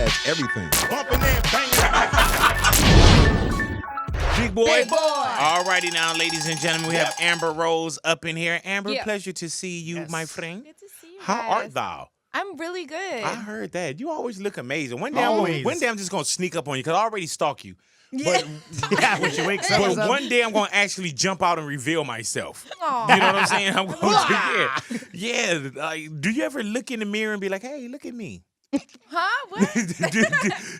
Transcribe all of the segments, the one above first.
has everything. Bumping and banging. Big boy. Big boy. All righty now, ladies and gentlemen, we have Amber Rose up in here. Amber, Yeah. pleasure to see you, my friend. Good to see you How guys. art thou? I'm really good. I heard that. You always look amazing. One day I'm just going to sneak up on you because I already stalk you. Yeah. But, when you wake up. But one day I'm going to actually jump out and reveal myself. Aw. You know what I'm saying? I'm going to, yeah. Do you ever look in the mirror and be like, hey, look at me? Huh? What?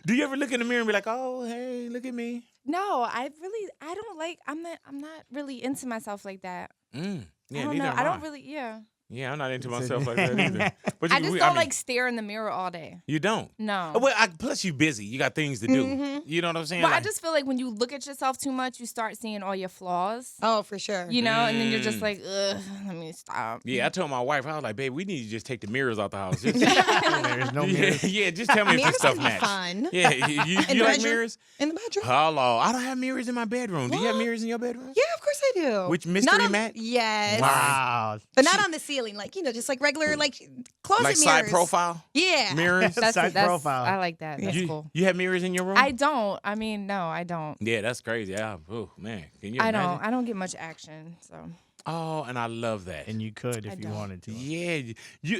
do you ever look in the mirror and be like, oh, hey, look at me? No, I don't like. I'm not really into myself like that. Yeah, I don't know. I don't really. Yeah. Yeah, I'm not into myself like that either. But I just don't like stare in the mirror all day. You don't? No. Well, plus you busy. You got things to do. You know what I'm saying? But I just feel like when you look at yourself too much, you start seeing all your flaws. Oh, for sure. You know, and then you're just like, ugh, let me stop. Yeah, I told my wife, I was like, babe, we need to just take the mirrors out the house. Just, There's no mirrors. Yeah, just tell me if this stuff match. Fun. Yeah, you like mirrors? In the bedroom? Hello. I don't have mirrors in my bedroom. Do you have mirrors in your bedroom? Yeah, of course I do. Which mystery mat? Yes. Wow. But not on the ceiling, like, just like regular, like, closet Like mirrors. side profile? Yeah. Mirrors? Side profile. I like that. That's you, cool. You have mirrors in your room? I don't. I mean, no, I don't. Yeah, that's crazy. Oh, man. Can you imagine? I don't get much action, so. Oh, and I love that. And you could if you don't. wanted to. Yeah,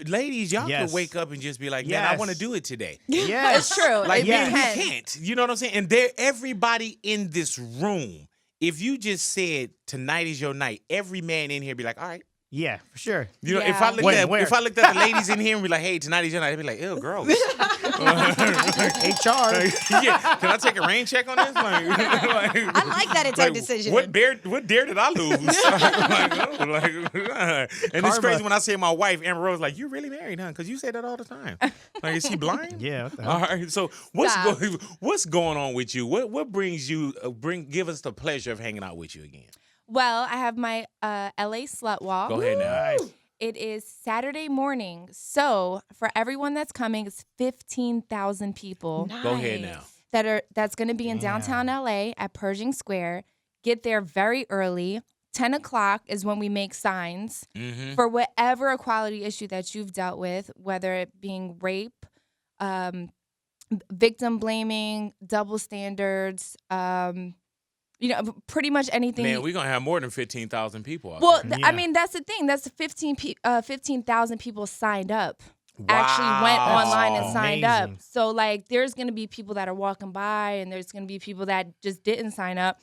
ladies, y'all Yes. could wake up and just be like, man, I want to do it today. Yes. It's true. Like, you man, can. you can't. You know what I'm saying? And everybody in this room, if you just said tonight is your night, every man in here be like, all right. Yeah, for sure. You know, Yeah. if I looked Where? at the ladies in here and be like, hey, tonight is your night, I'd be like, ew, gross. HR. Yeah, can I take a rain check on this? Like, I like that it's our decision. What dare did I lose? And it's crazy when I say my wife, Amber Rose, like, you really married, huh? Because you say that all the time. Like, is she blind? Yeah. What the hell? All right. So what's going on with you? What brings you give us the pleasure of hanging out with you again? Well, I have my LA Slut Walk. Go ahead now. Nice. It is Saturday morning. So for everyone that's coming, it's 15,000 people Go ahead now. that's going to be in downtown LA at Pershing Square. Get there very early. 10 o'clock is when we make signs for whatever equality issue that you've dealt with, whether it being rape, victim blaming, double standards, pretty much anything. Man, we're going to have more than 15,000 people out Well, there. I mean, that's the thing. That's 15,000 people signed up. Actually went online and signed up. Amazing. So, like, there's going to be people that are walking by and there's going to be people that just didn't sign up.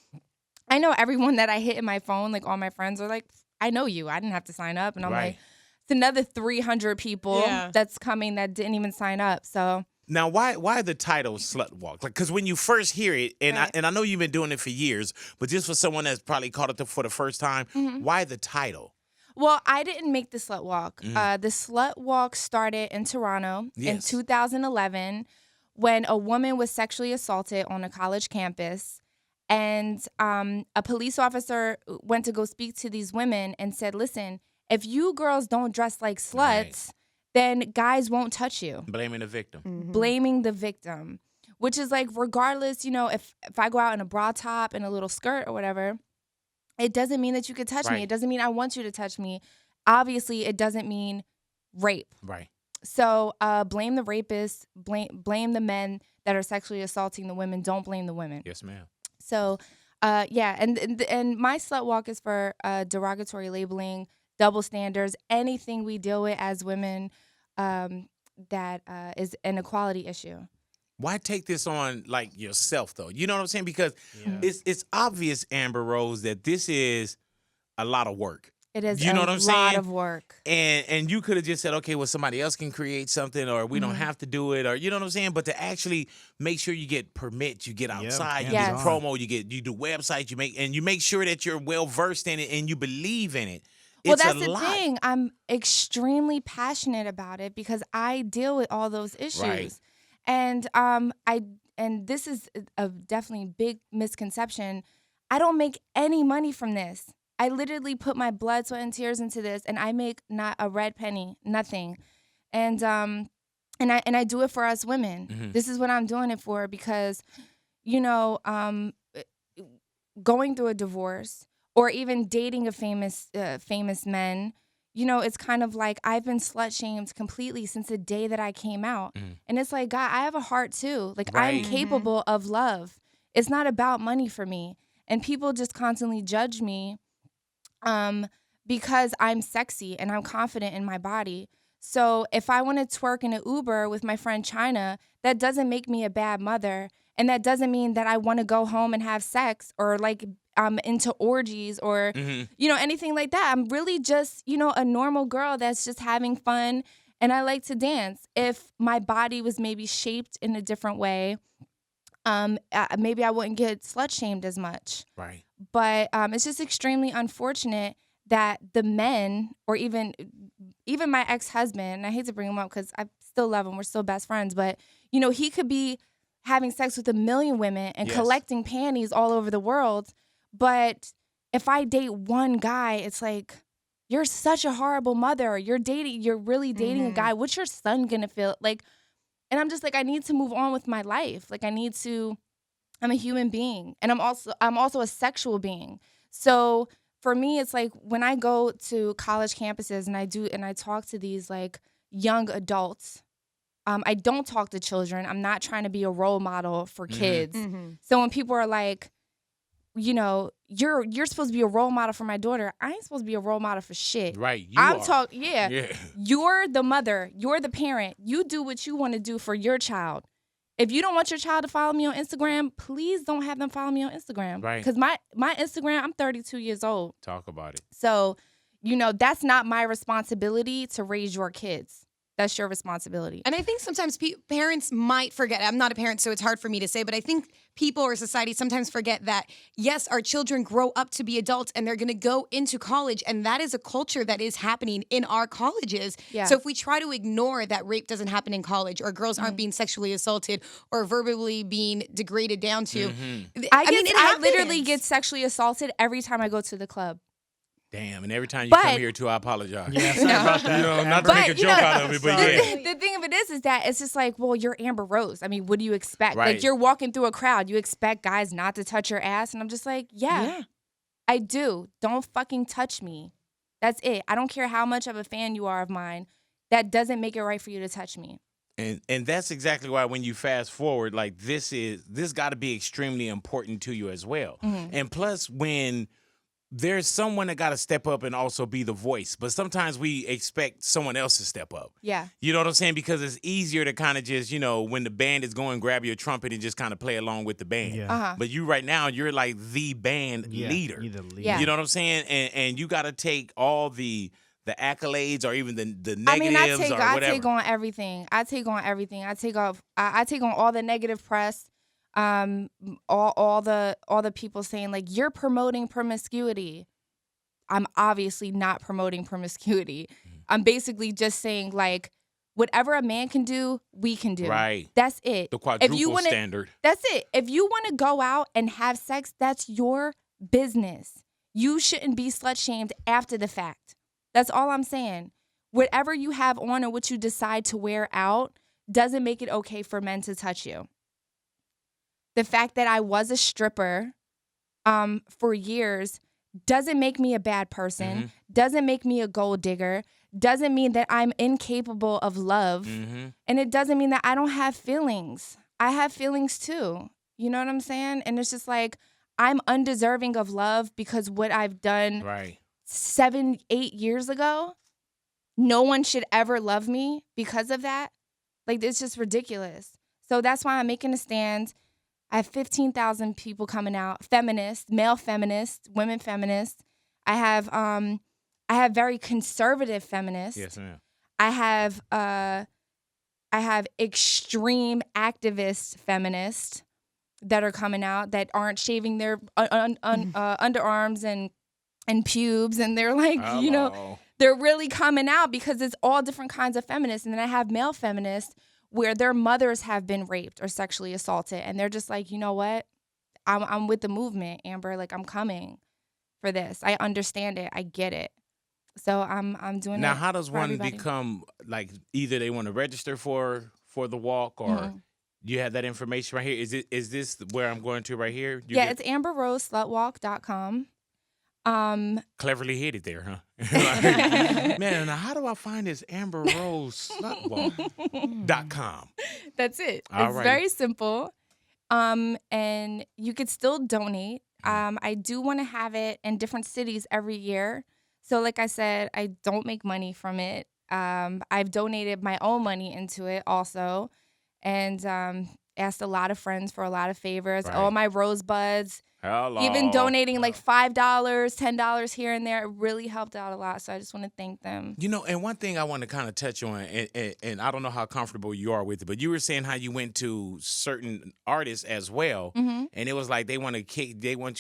I know everyone that I hit in my phone, like all my friends are like, I know you. I didn't have to sign up. And I'm like, it's another 300 people that's coming that didn't even sign up. So... Now, why the title Slut Walk? Like, because when you first hear it, and I know you've been doing it for years, but just for someone that's probably caught it for the first time, why the title? Well, I didn't make the Slut Walk. The Slut Walk started in Toronto in 2011 when a woman was sexually assaulted on a college campus. And a police officer went to go speak to these women and said, listen, if you girls don't dress like sluts, then guys won't touch you. Blaming the victim. Blaming the victim, which is like, regardless, if I go out in a bra top and a little skirt or whatever, it doesn't mean that you could touch me. It doesn't mean I want you to touch me. Obviously, it doesn't mean rape. Right. So blame the rapists, blame the men that are sexually assaulting the women. Don't blame the women. Yes, ma'am. So, and my Slut Walk is for derogatory labeling, double standards, anything we deal with as women that is an equality issue. Why take this on like yourself though? You know what I'm saying? Because it's obvious, Amber Rose, that this is a lot of work. It is you know what I'm saying? lot of work. And you could have just said, okay, well, somebody else can create something, or we don't have to do it, or you know what I'm saying? But to actually make sure you get permits, you get outside, you get promo, you do websites, you make sure that you're well versed in it and you believe in it. Well, that's the thing. I'm extremely passionate about it because I deal with all those issues. Right. And and this is a definitely big misconception. I don't make any money from this. I literally put my blood, sweat, and tears into this, and I make not a red penny, nothing. And I do it for us women. This is what I'm doing it for because, going through a divorce or even dating a famous man, you know, it's kind of like I've been slut shamed completely since the day that I came out. And it's like, God, I have a heart too. Like, I'm capable of love. It's not about money for me. And people just constantly judge me because I'm sexy and I'm confident in my body. So if I want to twerk in an Uber with my friend Chyna, that doesn't make me a bad mother. And that doesn't mean that I want to go home and have sex or like I'm into orgies or, you know, anything like that. I'm really just, you know, a normal girl that's just having fun and I like to dance. If my body was maybe shaped in a different way, maybe I wouldn't get slut shamed as much. Right. But it's just extremely unfortunate that the men or even my ex-husband, and I hate to bring him up because I still love him, we're still best friends, but, you know, he could be having sex with 1 million women and collecting panties all over the world. But if I date one guy, it's like, you're such a horrible mother. You're really dating a guy. What's your son gonna feel like? And I'm just like, I need to move on with my life. Like I'm a human being. And I'm also a sexual being. So for me, it's like when I go to college campuses and I talk to these like young adults, I don't talk to children. I'm not trying to be a role model for kids. So when people are like, you know, you're supposed to be a role model for my daughter. I ain't supposed to be a role model for shit. Right. You're the mother. You're the parent. You do what you want to do for your child. If you don't want your child to follow me on Instagram, please don't have them follow me on Instagram. Right. Because my Instagram, I'm 32 years old. Talk about it. So, you know, that's not my responsibility to raise your kids. That's your responsibility. And I think sometimes parents might forget. I'm not a parent, so it's hard for me to say, but I think people or society sometimes forget that, yes, our children grow up to be adults and they're going to go into college. And that is a culture that is happening in our colleges. Yeah. So if we try to ignore that rape doesn't happen in college or girls aren't being sexually assaulted or verbally being degraded down to. I literally get sexually assaulted every time I go to the club. Damn, and every time you come here too, I apologize. Yeah, sorry about that. You know, not to make a joke out of it, but the thing of it is that it's just like, well, you're Amber Rose. I mean, what do you expect? Right. Like, you're walking through a crowd. You expect guys not to touch your ass? And I'm just like, yeah, I do. Don't fucking touch me. That's it. I don't care how much of a fan you are of mine. That doesn't make it right for you to touch me. And that's exactly why when you fast forward, like this got to be extremely important to you as well. And plus, when there's someone that got to step up and also be the voice. But sometimes we expect someone else to step up. Yeah. You know what I'm saying? Because it's easier to kind of just, you know, when the band is going, grab your trumpet and just kind of play along with the band. Yeah. But you right now, you're like the band leader. You're the leader. Yeah. You know what I'm saying? And you got to take all the accolades or even the negatives or whatever. I take on everything. I take on all the negative press. All the people saying like you're promoting promiscuity. I'm obviously not promoting promiscuity. I'm basically just saying like whatever a man can do, we can do. Right. That's it. The quadruple standard. That's it. If you want to go out and have sex, that's your business. You shouldn't be slut shamed after the fact. That's all I'm saying. Whatever you have on or what you decide to wear out doesn't make it okay for men to touch you. The fact that I was a stripper for years doesn't make me a bad person, doesn't make me a gold digger, doesn't mean that I'm incapable of love, and it doesn't mean that I don't have feelings. I have feelings too. You know what I'm saying? And it's just like, I'm undeserving of love because what I've done 7-8 years ago, no one should ever love me because of that. Like, it's just ridiculous. So that's why I'm making a stand. I have 15,000 people coming out, feminists, male feminists, women feminists. I have very conservative feminists. Yes, ma'am. I have extreme activist feminists that are coming out that aren't shaving their underarms and pubes, and they're like, you know, they're really coming out because it's all different kinds of feminists. And then I have male feminists where their mothers have been raped or sexually assaulted, and they're just like, you know what? I'm with the movement, Amber. Like, I'm coming for this. I understand it. I get it. So I'm doing it. Now, how does one become, like, either they want to register for the walk, or you have that information right here? Is this where I'm going to right here? It's AmberRoseSlutWalk.com. Cleverly hit it there, huh? Like, man, now how do I find this Amber Rose slutwalk.com? That's it. All it's right. very simple. And you could still donate. I do want to have it in different cities every year. So like I said, I don't make money from it. I've donated my own money into it also. And asked a lot of friends for a lot of favors. Right. All my rosebuds. Hello. Even donating like $5, $10 here and there, it really helped out a lot. So I just want to thank them. You know, and one thing I want to kind of touch on, and I don't know how comfortable you are with it, but you were saying how you went to certain artists as well, and it was like they want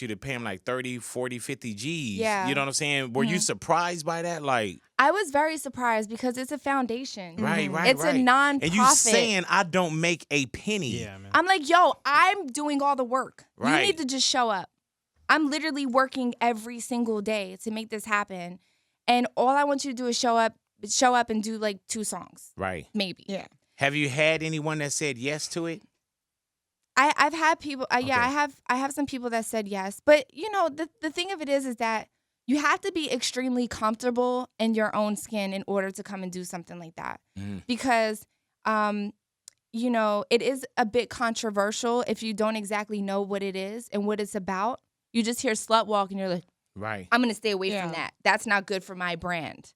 you to pay them like 30, 40, 50 G's. Yeah. You know what I'm saying? Were you surprised by that? Like, I was very surprised because it's a foundation. Right. It's a non-profit. And you saying I don't make a penny. Yeah, man. I'm like, yo, I'm doing all the work. Right. You need to just show up. I'm literally working every single day to make this happen. And all I want you to do is show up and do like 2 songs. Right. Maybe. Yeah. Have you had anyone that said yes to it? I've had people, Okay. I have some people that said yes. But, you know, the thing of it is that you have to be extremely comfortable in your own skin in order to come and do something like that. Because, you know, it is a bit controversial if you don't exactly know what it is and what it's about. You just hear Slut Walk and you're like, Right. I'm going to stay away from that. That's not good for my brand.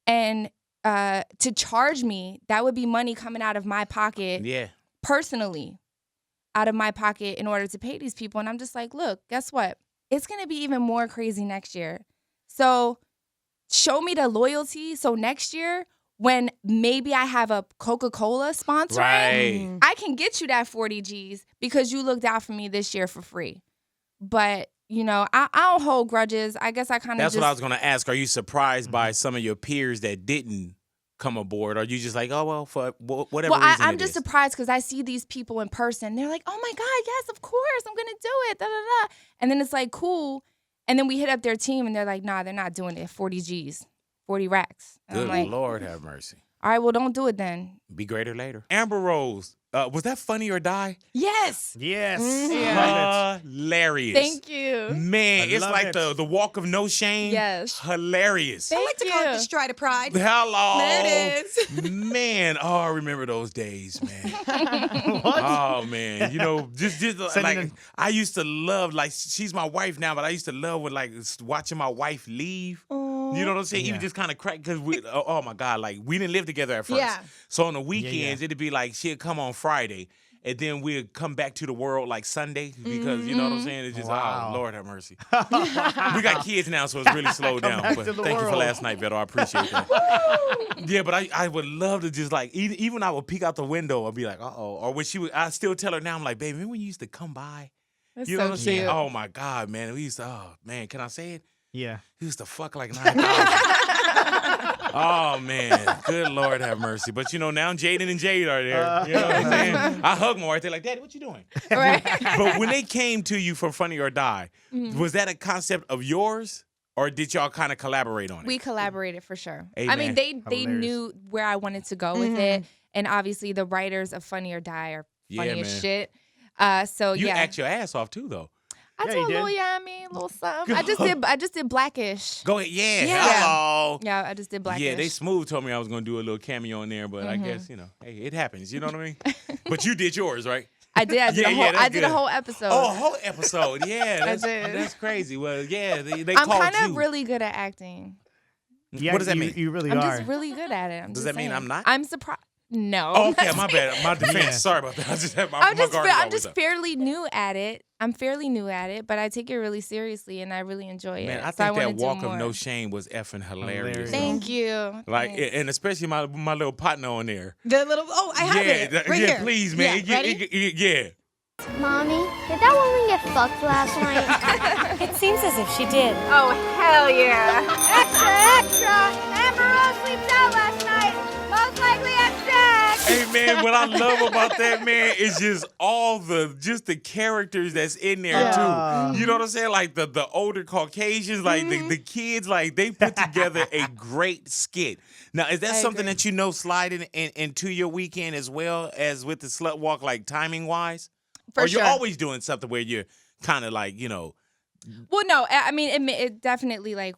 And to charge me, that would be money coming out of my pocket, Yeah. personally, out of my pocket in order to pay these people. And I'm just like, look, guess what? It's going to be even more crazy next year. So show me the loyalty. So next year, when maybe I have a Coca-Cola sponsoring, Right. I can get you that 40 G's because you looked out for me this year for free. But, you know, I don't hold grudges. I guess I kind of That's what I was going to ask. Are you surprised by some of your peers that didn't come aboard? Or are you just like, oh, well, for whatever Well, reason I'm it just is? surprised because I see these people in person. They're like, oh, my God, yes, of course. I'm going to do it. Da, da, da. And then it's like, cool. And then we hit up their team and they're like, nah, they're not doing it. 40 G's, 40 racks. And Good I'm like, Lord have mercy. all right, well, don't do it then. Be greater later. Amber Rose, was that Funny or Die? Yes. Yes. Hilarious. Thank you. Man, I it's love like it. the walk of no shame. Yes. Hilarious. I like to call it the you. stride of pride. Hello. There it is. Man, oh, I remember those days, man. What? Oh man, you know, just Sending like them- I used to love, like she's my wife now, but I used to love when like watching my wife leave. You know what I'm saying? Yeah. Even just kind of crack because oh my God, like we didn't live together at first. Yeah. So on the weekends, it'd be like she'd come on Friday. And then we'd come back to the world like Sunday because, you know what I'm saying? It's just, Wow. oh, Lord have mercy. We got kids now, so it's really slowed down. back But to the thank you for world. last night, Beto. I appreciate that. Yeah, but I would love to just like, even I would peek out the window and be like, uh-oh. Or when I still tell her now, I'm like, baby, remember when you used to come by? That's You know so what I'm saying? cute. Oh, my God, man. We used to, oh, man, can I say it? Yeah. He used to fuck like 9,000. Oh, man. Good Lord have mercy. But, you know, now Jaden and Jade are there. You know what I'm saying? I hug more. They're like, Daddy, what you doing? Right. But when they came to you for Funny or Die, was that a concept of yours? Or did y'all kind of collaborate on it? We collaborated for sure. Hey, I mean, man. they Hilarious. knew where I wanted to go with it. And obviously the writers of Funny or Die are funny Yeah, as man. shit. So You yeah. act your ass off, too, though. I Yeah, told you did. Lil Yummy a little something. I just did Blackish. Go ahead. Yeah. Yeah. Hello. Yeah, I just did Blackish. Yeah, they smooth told me I was going to do a little cameo in there, but I guess, you know, hey, it happens. You know what I mean? But you did yours, right? I did. I did, Yeah, a, yeah, whole, that's I did a good. whole episode. Oh, a whole episode. Yeah, that's, did. that's crazy. Well, yeah, they I'm called kind of you. really good at acting. Yeah, What does that you, mean? You really I'm are. just really good at it. I'm Does just that mean saying. I'm not? I'm surprised. No. Oh, I'm okay, not my bad. My defense. Yeah. Sorry about that. I just had my, I'm my just, guard I'm always just up. fairly new at it. I'm fairly new at it, but I take it really seriously and I really enjoy Man, it. I So think wanna that do walk of more. no shame was effing hilarious. Hilarious. Thank you. Like, Thanks. and especially my little partner on there. The little, I have it right yeah, here. please, man. Yeah, ready? Yeah. Mommy, did that woman get fucked last night? It seems as if she did. Oh, hell yeah. Extra, extra! Amber Rose sleeps out last night. Most likely had sex. Hey man, what I love about that man is just all the characters that's in there too. You know what I'm saying? Like the older Caucasians, like the kids, like they put together a great skit. Now, is that something agree. that you know sliding into your weekend as well as with the Slut Walk, like timing wise? For or you're sure. always doing something where you're kind of like, you know, Well, no, I mean it definitely like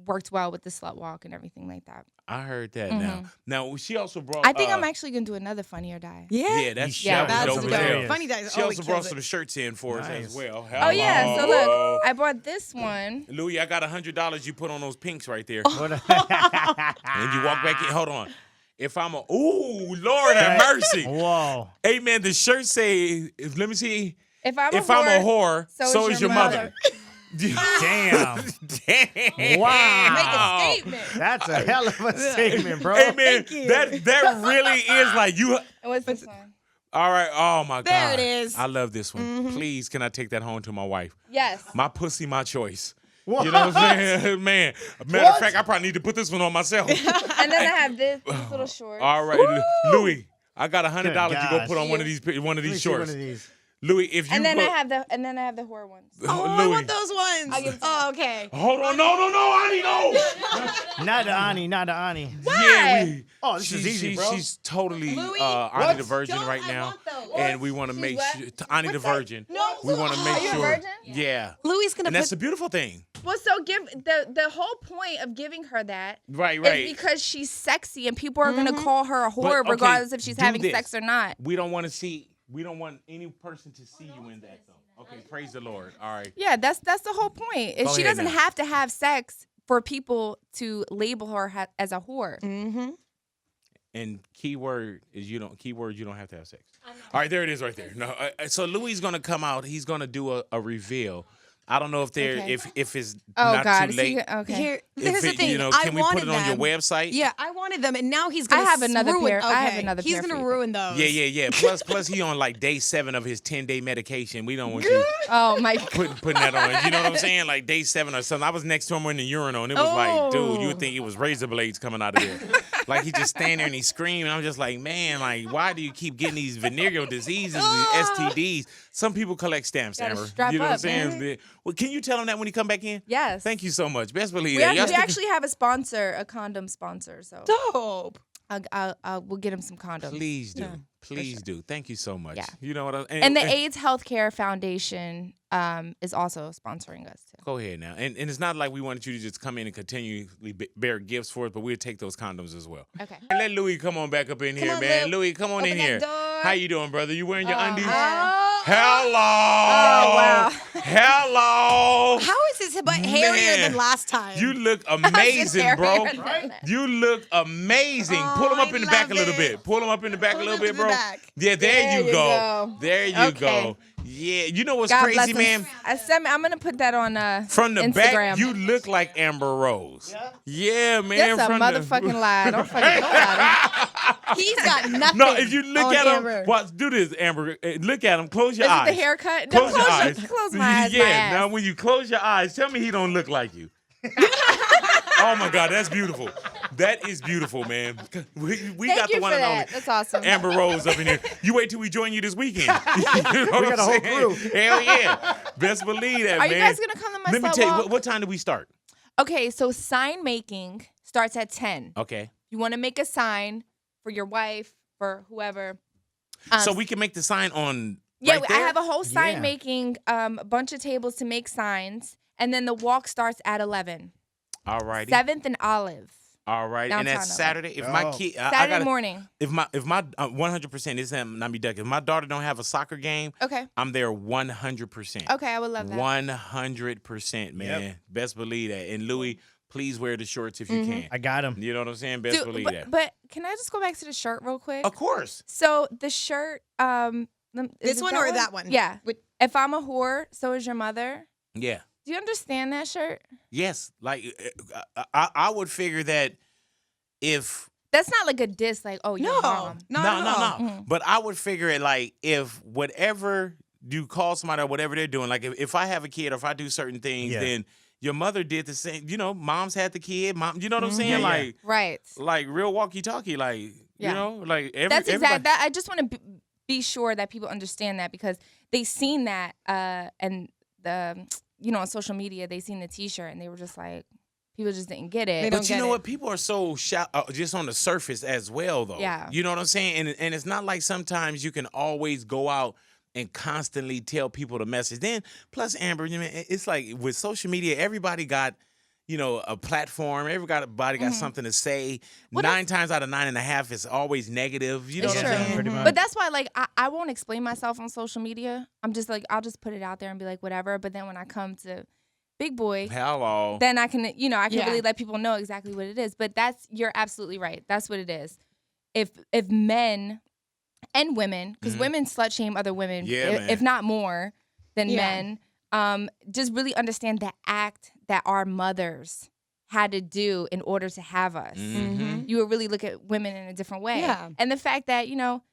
worked well with the Slut Walk and everything like that. I heard that now. Now she also brought. I think I'm actually gonna do another Funny or Die. Yeah, that's that's dope as hell. dope. Funny Die. She also brought some shirts in for us as well. Oh yeah, so look, I bought this one. Louis, I got $100 you put on those pinks right there. And you walk back in. Hold on. If I'm ooh, Lord have mercy. Whoa. Hey man, the shirt say, let me see. If I'm a whore, so is your mother. Damn. Damn. Wow. Make a statement. That's a hell of a statement, bro. Hey man, that really is like you. What's this one? All right. Oh my God. There it is. I love this one. Please, can I take that home to my wife? Yes. My pussy, my choice. What? You know what I'm saying? Man, matter of fact, I probably need to put this one on myself. And then I have this little short. All right, Louis, I got $100 you go gosh. put on one of these Let me see shorts. one of these. Louis, if you And then I have the whore ones. Oh, I Louis. want those ones. Oh, okay. Hold on, no, Ani, no. Not the Ani. Yeah, Oh, this is easy, bro. She's totally Louis, Ani the Virgin don't right I now, want those? and we want to make what? sure Ani the Virgin. No. We want to make Are you a sure. virgin? Yeah, Louis gonna and that's put. a beautiful thing. Well, so give the whole point of giving her that Right. is because she's sexy and people are gonna call her a whore okay, regardless if she's do having this. sex or not. We don't want any person to see you in that though. Okay, praise the Lord. All right. Yeah, that's the whole point. If Go she ahead doesn't now. have to have sex for people to label her as a whore. Mm-hmm. And keyword you don't have to have sex. All right, there it is right there. No, so Louis is gonna come out. He's gonna do a reveal. I don't know if if it's not God, too late. okay. Here, here's the thing. Can I we wanted put it on your them. website? Yeah, I wanted them, and now he's gonna. I have another ruin, pair. Okay. I have another He's pair for gonna you. ruin those. Yeah. Plus he on like day 7 of his 10-day medication. We don't want you Oh my God. putting that on. You know what I'm saying? Like day 7 or something. I was next to him in the urinal, and it was like, dude, you would think it was razor blades coming out of there. Like he just standing there and he's screaming. I'm just like, man, like why do you keep getting these venereal diseases, these STDs? Some people collect stamps, Gotta Amber. strap You know what I'm up, saying? man. Well, can you tell him that when he come back in? Yes. Thank you so much. Best believe We that. actually have a sponsor, a condom sponsor. So Dope. we'll get him some condoms. Please do. Please do. Thank you so much. Yeah. You know what I And the AIDS Healthcare Foundation is also sponsoring us too. Go ahead now. And it's not like we wanted you to just come in and continually bear gifts for us, but we'll take those condoms as well. Okay. And let Louis come on back up in here, on, man. Lou. Louis, come on Open in that here. door. How you doing, brother? You wearing your undies? Oh, Hello. wow. Hello. how is his butt hairier Man. than last time? You look amazing, bro. Hairier than that. You look amazing. Pull him up in the back a love little it. bit. Pull him up in the back Pull a him little up bit, to the bro. back. Yeah, there you go. There you Okay. go. Yeah, you know what's God crazy, bless him. man? I'm gonna put that on From the Instagram. back, you look like Amber Rose. Yeah, man. That's a from motherfucking lie. Don't fucking lie. He's got nothing. No, if you look on at him, Amber. watch, do this, Amber. Look at him. Close your Is eyes. it the haircut? Close your Don't eyes. Close my eyes. Yeah. my ass. Now, when you close your eyes, tell me he don't look like you. Oh my God, that's beautiful. That is beautiful, man. We Thank got you the one for and only that. That's awesome. Amber Rose up in here. You wait till we join you this weekend. You know We got a whole crew. Hell yeah. Best believe that, Are man. you guys gonna come to my Let me Slut tell you, Walk? what time do we start? Okay, so sign making starts at 10. Okay. You want to make a sign for your wife, for whoever. So we can make the sign on Yeah, right I there? have a whole sign Yeah. making, a bunch of tables to make signs, and then the walk starts at 11. All righty. 7th and Olive. All right. And that's Downtown LA. Saturday. If my Oh. kid, Saturday morning. If my 100% this not be duck. If my daughter don't have a soccer game, Okay. I'm there 100%. Okay, I would love that. 100%, man. Yep. Best believe that. And Louis, please wear the shorts if you can. I got him. You know what I'm saying? Best Dude, believe that. but can I just go back to the shirt real quick? Of course. So the shirt, is This it one or that one? Yeah. With- If I'm a whore, so is your mother. Yeah. Do you understand that shirt? Yes. Like I would figure that if That's not like a diss, like, oh, your No, mom. not at all. Mm-hmm. But I would figure it like if whatever you call somebody or whatever they're doing, like if I have a kid or if I do certain things, Yeah. then your mother did the same. You know, mom's had the kid. Mom, you know what I'm saying? Yeah, yeah. Like, Right. real walkie-talkie. Like, Yeah. you know, like That's everybody. exact. That I just want to be sure that people understand that because they seen that and the on social media they seen the T-shirt and they were just like people just didn't get it. They don't But you get know it. what? People are so just on the surface as well, though. Yeah. You know what I'm saying? And it's not like sometimes you can always go out and constantly tell people the message. Then plus Amber, you know, it's like with social media, everybody got, you know, a platform. Everybody got something to say. Well, 9 times out of 9.5 is always negative. You know what I'm saying? Pretty much. But that's why, like, I won't explain myself on social media. I'm just like, I'll just put it out there and be like, whatever. But then when I come to Big Boy, Hello. then I can, you know, I can really let people know exactly what it is. But you're absolutely right. That's what it is. If men and women, because women slut shame other women, if not more than men, just really understand the act that our mothers had to do in order to have us. You would really look at women in a different way. Yeah. And the fact that, you know,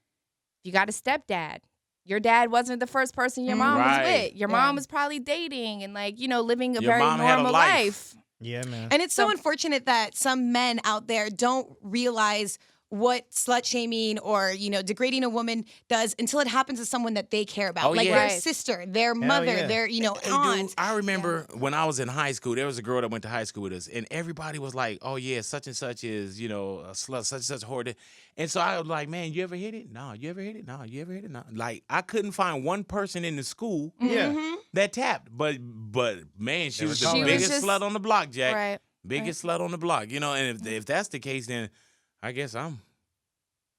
you got a stepdad. Your dad wasn't the first person your mom was with. Your mom was probably dating and, like, you know, living a very normal life. Yeah, man. And it's so unfortunate that some men out there don't realize what slut shaming or, you know, degrading a woman does until it happens to someone that they care about. Their sister, their mother, their, you know, aunt. Dude, I remember when I was in high school, there was a girl that went to high school with us, and everybody was like, oh, yeah, such and such is, you know, a slut, such and such whore. And so I was like, man, you ever hit it? No. You ever hit it? No. You ever hit it? No. Like, I couldn't find one person in the school that tapped. But man, she was the biggest slut on the block, Jack. Right. Biggest slut on the block. You know, and if that's the case, then I guess I'm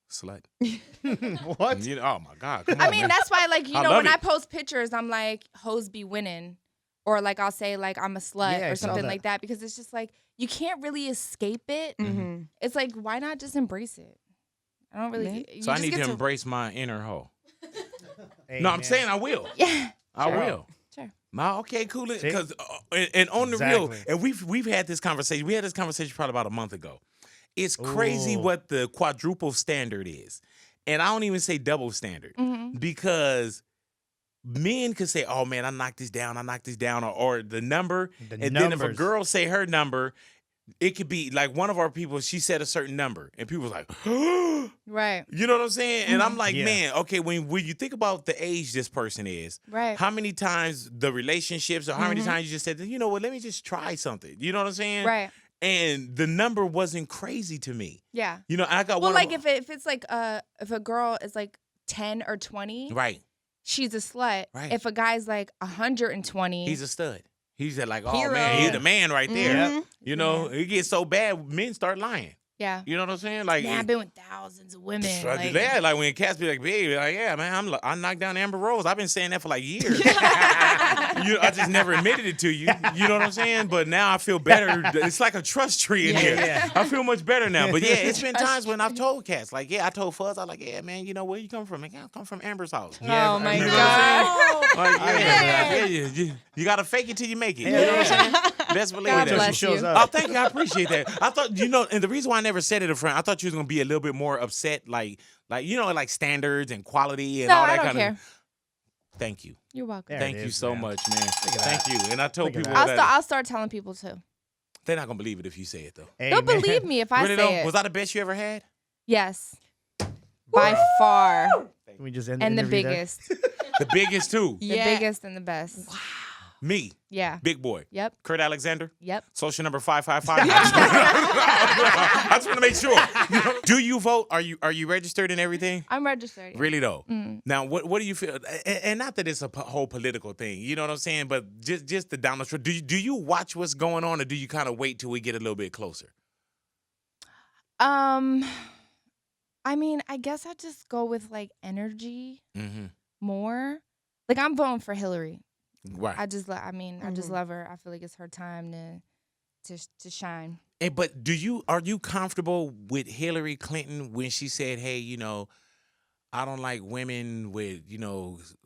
slut. What? You know, oh my God. Come I on, mean, man. that's why, like, you know, love when it. I post pictures, I'm like, hoes be winning. Or, like, I'll say, like, I'm a slut or something like that. Because it's just like, you can't really escape it. It's like, why not just embrace it? I don't really. So I need to embrace my inner hoe. Hey, No, I'm man. saying I will. Yeah. I will. Sure. No, okay, cool. Because and on the real, and we've had this conversation. We had this conversation probably about a month ago. It's crazy what the quadruple standard is, and I don't even say double standard because men could say, "Oh man, I knocked this down. Or the number, and then if a girl say her number, it could be like one of our people. She said a certain number, and people was like, Right. You know what I'm saying? And I'm like, man, okay, when you think about the age this person is, right? How many times the relationships, or how many times you just said, you know what, let me just try something. You know what I'm saying? Right. And the number wasn't crazy to me. Yeah. You know, I got well, one. Like if it's like if a girl is like 10 or 20, right? She's a slut. Right. If a guy's like 120, he's a stud. He's like, oh hero. man, he's the man right there. You know, it gets so bad, men start lying. Yeah. You know what I'm saying? Like, man, I've been with thousands of women. Like when cats be like, baby, like, yeah, man, I knocked down Amber Rose. I've been saying that for like years. I just never admitted it to you. You know what I'm saying? But now I feel better. It's like a trust tree in here. Yeah. I feel much better now. But yeah, it's been times when I've told cats, like, I told Fuzz, I was like, yeah, man, you know where you come from? Like, I come from Amber's house. Yeah, oh my God. Like, you got to fake it till you make it. You know what I'm saying? Best believe God that. bless you. Oh, thank you. I appreciate that. I thought, and the reason why I never said it in front, I thought you was going to be a little bit more upset, like standards and quality and all that kind of. Thank you. You're welcome. Thank you so much, man. Thank you. And I told people I'll start telling people too. They're not going to believe it if you say it, though. They'll believe me if I say it. Was that the best you ever had? Yes. By far. We just end and the biggest. The biggest, too. The biggest and the best. Wow. Me. Yeah. Big Boy. Yep. Kurt Alexander. Yep. Social number 555. I just want to make sure. Do you vote? Are you registered and everything? I'm registered. Yeah. Really though. Now, what do you feel? And not that it's a whole political thing, you know what I'm saying? But just the down the street. Do you watch what's going on, or do you kind of wait till we get a little bit closer? I mean, I guess I just go with like energy more. Like I'm voting for Hillary. Right. I just love her. I feel like it's her time to shine. But are you comfortable with Hillary Clinton when she said, "Hey, I don't like women with,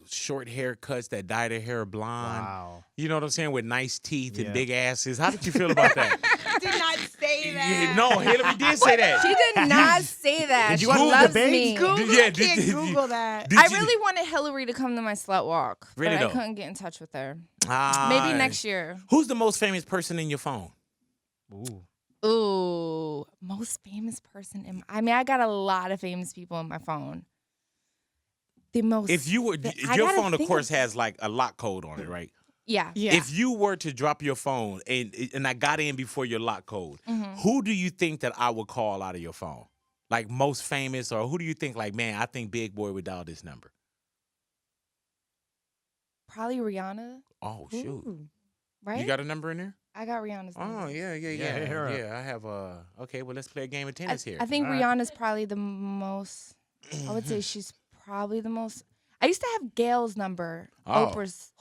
short haircuts that dye their hair blonde." Wow. You know what I'm saying? With nice teeth and big asses. How did you feel about that? I did not say that. No, Hillary did say that. She did not say that. Did you she Google loves the me. Google that. I really wanted Hillary to come to my Slut Walk, really but though? I couldn't get in touch with her. Maybe next year. Who's the most famous person in your phone? Ooh, most famous person I got a lot of famous people in my phone. The most. If you were, your phone, of course, has like a lock code on it, right? Yeah. If you were to drop your phone and I got in before your lock code, who do you think that I would call out of your phone? Like most famous, or who do you think, like, man, I think Big Boy would dial this number? Probably Rihanna, Oh shoot. Ooh. right? You got a number in there? I got Rihanna's number. Oh yeah. hit her up. I have okay, well let's play a game of tennis here. I think All right. Rihanna's probably the most. I would say she's probably the most. I used to have Gail's number. Oh. Oprah's.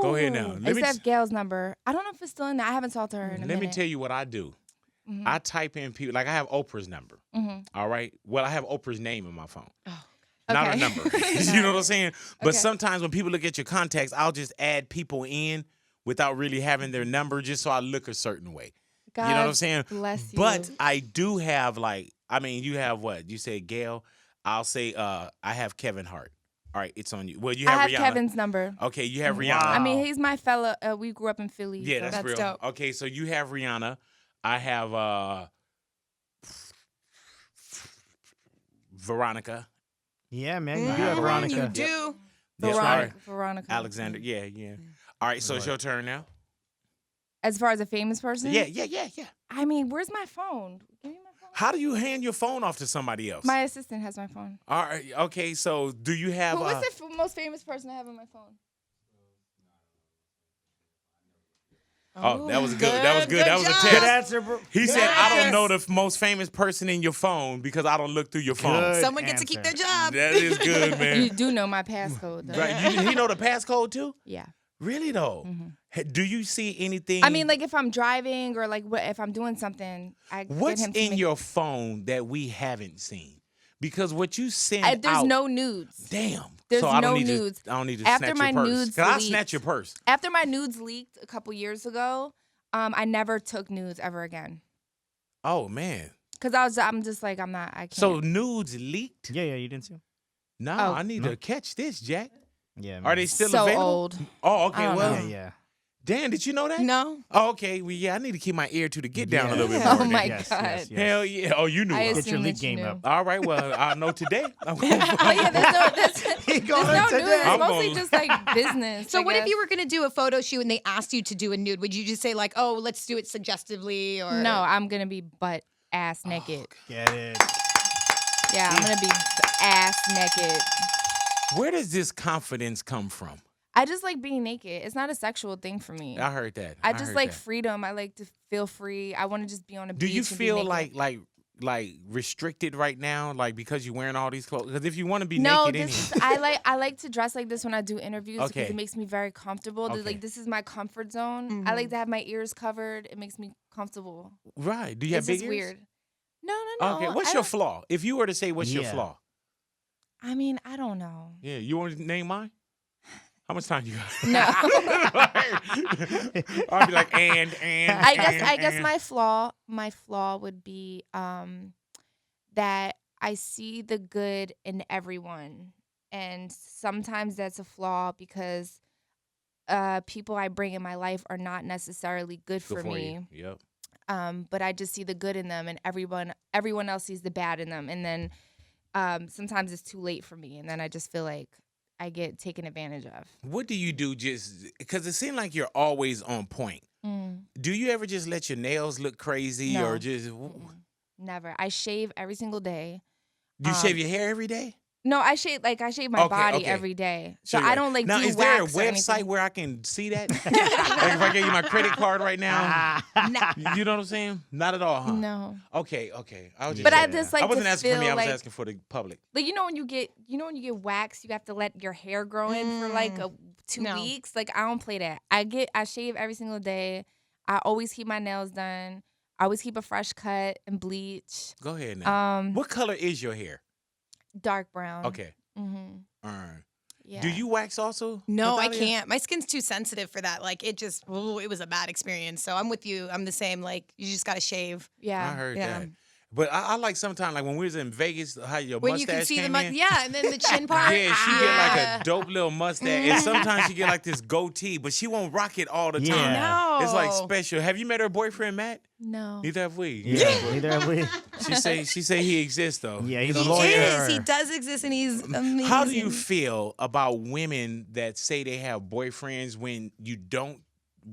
Go ahead now. I used to have Gail's number. I don't know if it's still in there. I haven't talked to her in a Let minute. me tell you what I do. Mhm. I type in people, like I have Oprah's number. Mhm. All right. Well, I have Oprah's name in my phone. Oh, Not a okay. number. You know what I'm saying? But Okay. sometimes when people look at your contacts, I'll just add people in without really having their number just so I look a certain way. God You know what I'm saying? Bless you. But I do have you have what? You say Gail. I'll say I have Kevin Hart. All right, it's on you. Well, you I have have Rihanna. Kevin's number. Okay, you have Rihanna. Wow. I mean, he's my fella. We grew up in Philly. Yeah, so that's That's real. dope. Okay, so you have Rihanna. I have Veronica. Yeah, man. You do have Mhm. Veronica. You do. That's Veronica. right. Veronica. Alexander. Yeah. All right, so it's your turn now. As far as a famous person? Yeah. I mean, where's my phone? Give me my phone. How do you hand your phone off to somebody else? My assistant has my phone. All right. Okay. So do you have? Who was the most famous person I have on my phone? Oh, that was good. That was good. That was a job. test. Good answer, bro. He Good said, "I don't answer. know the most famous person in your phone because I don't look through your phone." Good Someone gets to keep their answer. job. That is good, You man. do know my passcode, though. Right? He know the passcode too. Yeah. Really though? Do you see anything? I mean, like if I'm driving or like if I'm doing something, I what's get him to in make, your phone that we haven't seen? Because what you send there's out, no nudes. damn. There's so I don't no need nudes. To, I don't need to After snatch my your purse. nudes 'Cause I leaked- snatch your purse. After my nudes leaked a couple years ago, I never took nudes ever again. Oh man. Cause I'm just like I can't. So nudes leaked? Yeah, you didn't see him? No, Oh. I need to catch this, Jack. Yeah. Are they still so available? old. Oh, okay. I don't Well, know. Yeah. Dan, did you know that? No. Oh, okay. Well, yeah, I need to keep my ear to the get down a little bit Yeah. more. Oh, my then. Yes, God. yes, yes. Hell yeah. Oh, you knew. I huh? Get your assume league that you game knew. up. All right. Well, I'll know today. Oh yeah, there's He no going nudes. today. It's I'm mostly gonna- just like business. So I what if guess. you were gonna do a photo shoot and they asked you to do a nude? Would you just say like, "Oh, let's do it suggestively," or No, I'm gonna be butt ass naked. Get it. Yeah, I'm gonna be ass naked. Where does this confidence come from? I just like being naked. It's not a sexual thing for me. I heard that. I just heard like that. freedom. I like to feel free. I want to just be on a Do beach. you and be feel naked. like restricted right now, like because you're wearing all these clothes? Because if you want to be No, naked, this anyway. is, I like to dress like this when I do interviews Okay. because it makes me very comfortable. Okay. Like this is my comfort zone. I like to have my ears covered. It makes me comfortable. Right? Do you have It's big just ears? weird. No. Okay. What's I your don't- flaw? If you were to say, what's your Yeah. flaw? I mean, I don't know. Yeah. You want to name mine? How much time you got? No. I'll be like, and. I guess my flaw would be that I see the good in everyone. And sometimes that's a flaw because people I bring in my life are not necessarily good for me. Yep. But I just see the good in them and everyone else sees the bad in them. And then sometimes it's too late for me. And then I just feel like I get taken advantage of. What do you do just because it seems like you're always on point? Do you ever just let your nails look crazy No. or just Never. I shave every single day. do you shave your hair every day? No, I shave my Okay, body okay. every day. So you're I don't like now, do is there a wax or website anything. where I can see that? Like if I gave you my credit card right now, you know what I'm saying? Not at all, huh? No. Okay. I was just But I checking. just like I wasn't to asking for me. feel I was like, asking for the public. like when you get wax, you have to let your hair grow in for like 2 No. weeks. Like I don't play that. I shave every single day. I always keep my nails done. I always keep a fresh cut and bleach. Go ahead now. Um, What color is your hair? dark brown. Okay. Mhm. All right. Yeah. Do you wax also? No, I Natalia? can't. My skin's too sensitive for that. Like it was a bad experience. So I'm with you. I'm the same. Like you just gotta shave. Yeah. I heard Yeah. that. But I like sometimes like when we was in Vegas, how your When mustache you can see came the in. yeah, and then the chin part. Yeah, she get like Yeah. a dope little mustache, and sometimes she get like this goatee, but she won't rock it all the time. Yeah. No. It's like special. Have you met her boyfriend, Matt? No. Neither have we. Yeah. Neither have we. She say he exists though. Yeah, he's a a He lawyer. is. He does exist, and he's amazing. How do you feel about women that say they have boyfriends when you don't,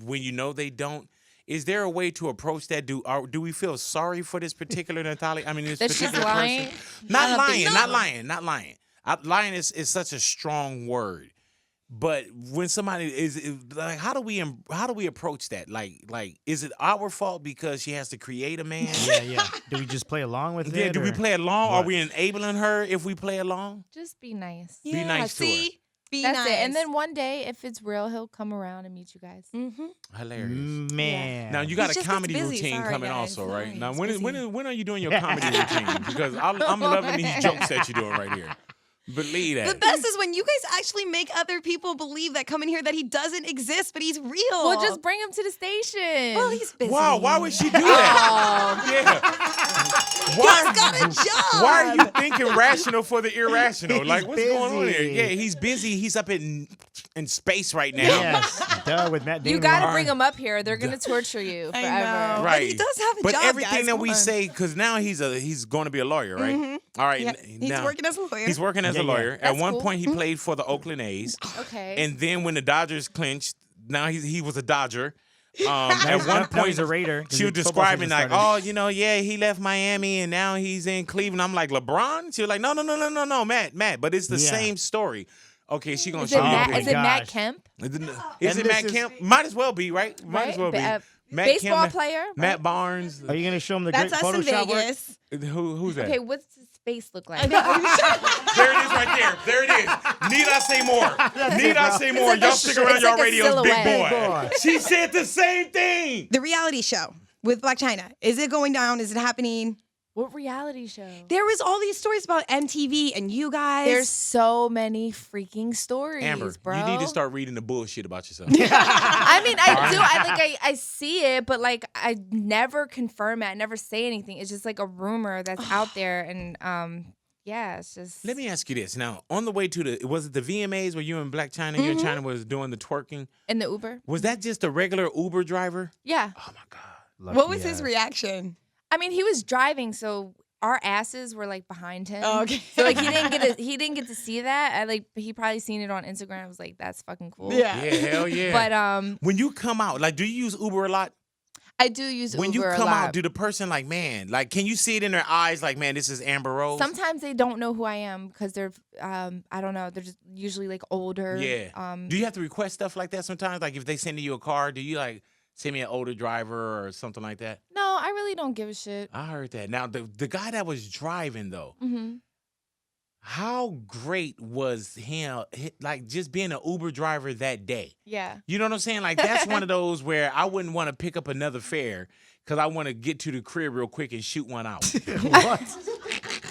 when you know they don't? Is there a way to approach that? Do we feel sorry for this particular Natalia? I mean, this That she's particular lying? person? Not I don't lying, think not so. lying, not lying. Lying is such a strong word. But when somebody is like, how do we approach that? Like, is it our fault because she has to create a man? Yeah. Do we just play along with it? Yeah. Do we play along? What? Are we enabling her if we play along? Just be nice. Yeah, Be nice to her. Be That's nice. it. And then one day, if it's real, he'll come around and meet you guys. Hilarious. Man. Now you got He a just comedy gets busy. routine Sorry, coming guys. also, right? Sorry, Now he's when are you doing your comedy routine? Because I'm loving these jokes that you're doing right here. Believe that. The best is when you guys actually make other people believe that come in here that he doesn't exist, but he's real. Well, just bring him to the station. Well, he's busy. Wow, why would she do that? Yeah. Why, He's got a job. why are you thinking rational for the irrational? He's Like, what's going on here? busy. Yeah, he's busy. He's up in space right now. Yes. Duh, with Matt Damon. You got to All bring right. him up here. They're going to torture you I forever. know. Right. And he does have a but job, everything guys. that we Come on. say, because now he's going to be a lawyer, right? All right. Yeah, he's now, working as a lawyer. He's working as a Yeah, yeah. lawyer. At That's one cool. point, he played for the Oakland A's. Okay. And then when the Dodgers clinched, now he was a Dodger. At one Now point, he's a Raider. 'cause she was the football describing season like, started. oh, he left Miami and now he's in Cleveland. I'm like, LeBron? She was like, no, Matt. But it's the Yeah. same story. Okay, she gonna Is show it, you. Matt, my is it Matt gosh. Kemp? Is And it Matt this is- Kemp? Might as well be, right? Might as Right? well be. Ba- Matt baseball Kemp, player? Matt Barnes. Are you gonna show him the That's great us in Photoshop work? Vegas. Who's that? Okay, what's his face look like? There it is right there. There it is. Need I say more? Need I say more? like Y'all a stick sh- around it's y'all like a radios, big silhouette. boy. Big boy. She said the same thing. The reality show with Blac Chyna. Is it going down? Is it happening? What reality show? There was all these stories about MTV and you guys. There's so many freaking stories, Amber, bro. you need to start reading the bullshit about yourself. I mean, I do. I see it, but like, I never confirm it. I never say anything. It's just like a rumor that's out there, and yeah, it's just. Let me ask you this. Now, on the way to was it the VMAs where you and Blac Chyna, you and Chyna was doing the twerking? In the Uber. Was that just a regular Uber driver? Yeah. Oh my God. Lucky What was his ass. reaction? I mean, he was driving, so our asses were like behind him. Oh, okay. So like he didn't get to see that. He probably seen it on Instagram. I was like, that's fucking cool. Yeah. Yeah, hell yeah. But when you come out, like, do you use Uber a lot? I do use When Uber you a come lot. out, do the person like, man, like, can you see it in their eyes? Like, man, this is Amber Rose. Sometimes they don't know who I am because they're I don't know, they're just usually like older. Yeah. Do you have to request stuff like that sometimes? Like, if they send you a car, do you like send me an older driver or something like that? No, I really don't give a shit. I heard that. Now, the guy that was driving though, Mm-hmm. how great was him? Like, just being an Uber driver that day. Yeah. You know what I'm saying? Like, that's one of those where I wouldn't want to pick up another fare because I want to get to the crib real quick and shoot one out. What?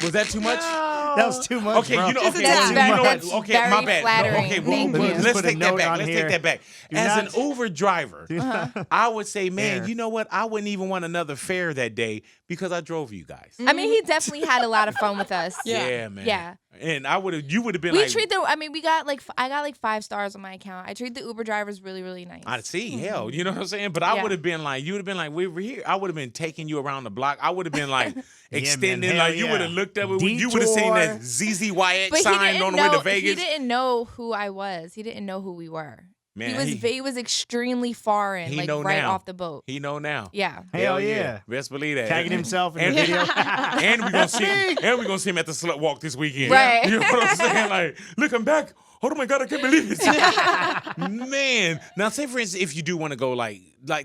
Was that too much? That was too much. Okay, bro. you know, Just okay, attack. you know what? That's Okay, very my bad. flattering. Okay, Thank you. let's Put a take that note back. on Let's here. take that back. Do As not- an Uber driver, I would say, man, Fair. you know what? I wouldn't even want another fare that day because I drove you guys. I mean, he definitely had a lot of fun with us. Yeah, man. Yeah. And you would have been We like, treat we got like I got like 5 stars on my account. I treat the Uber drivers really, really nice. I see, hell, you know what I'm saying? But I Yeah. would have been like, you would have been like, we were here. I would have been taking you around the block. I would have been like extending, hell like you yeah. would have looked up, you would have seen that ZZ Wyatt But he sign didn't on the way to know. Vegas. He didn't know who I was. He didn't know who we were. Man, he was extremely foreign, he like know right now. off the boat. He know now. Yeah. Hell yeah. Best believe that. Tagging himself in And- the video. and we're gonna see him. And we're gonna see him at the Slut Walk this weekend. Right. You know what I'm saying? Like, look, I'm back. Oh my God, I can't believe it. Man. Now, say for instance, if you do want to go like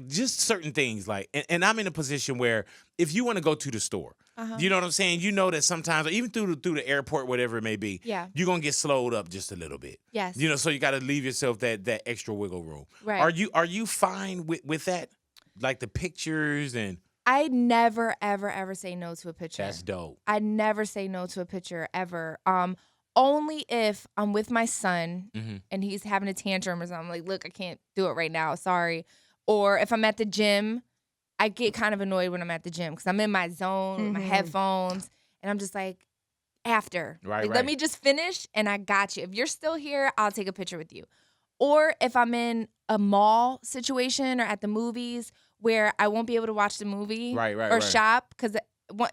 just certain things, like, and I'm in a position where if you want to go to the store, you know what I'm saying? You know that sometimes, or even through the airport, whatever it may be, Yeah. you're gonna get slowed up just a little bit. Yes. You know, so you got to leave yourself that extra wiggle room. Right. Are you fine with that? Like the pictures and I never, ever, ever say no to a picture. that's dope. I never say no to a picture ever. Only if I'm with my son and he's having a tantrum or something. I'm like, look, I can't do it right now. Sorry. Or if I'm at the gym, I get kind of annoyed when I'm at the gym because I'm in my zone with my headphones and I'm just like, after. Right, Like, right. let me just finish and I got you. If you're still here, I'll take a picture with you. Or if I'm in a mall situation or at the movies where I won't be able to watch the movie Right, or right. shop because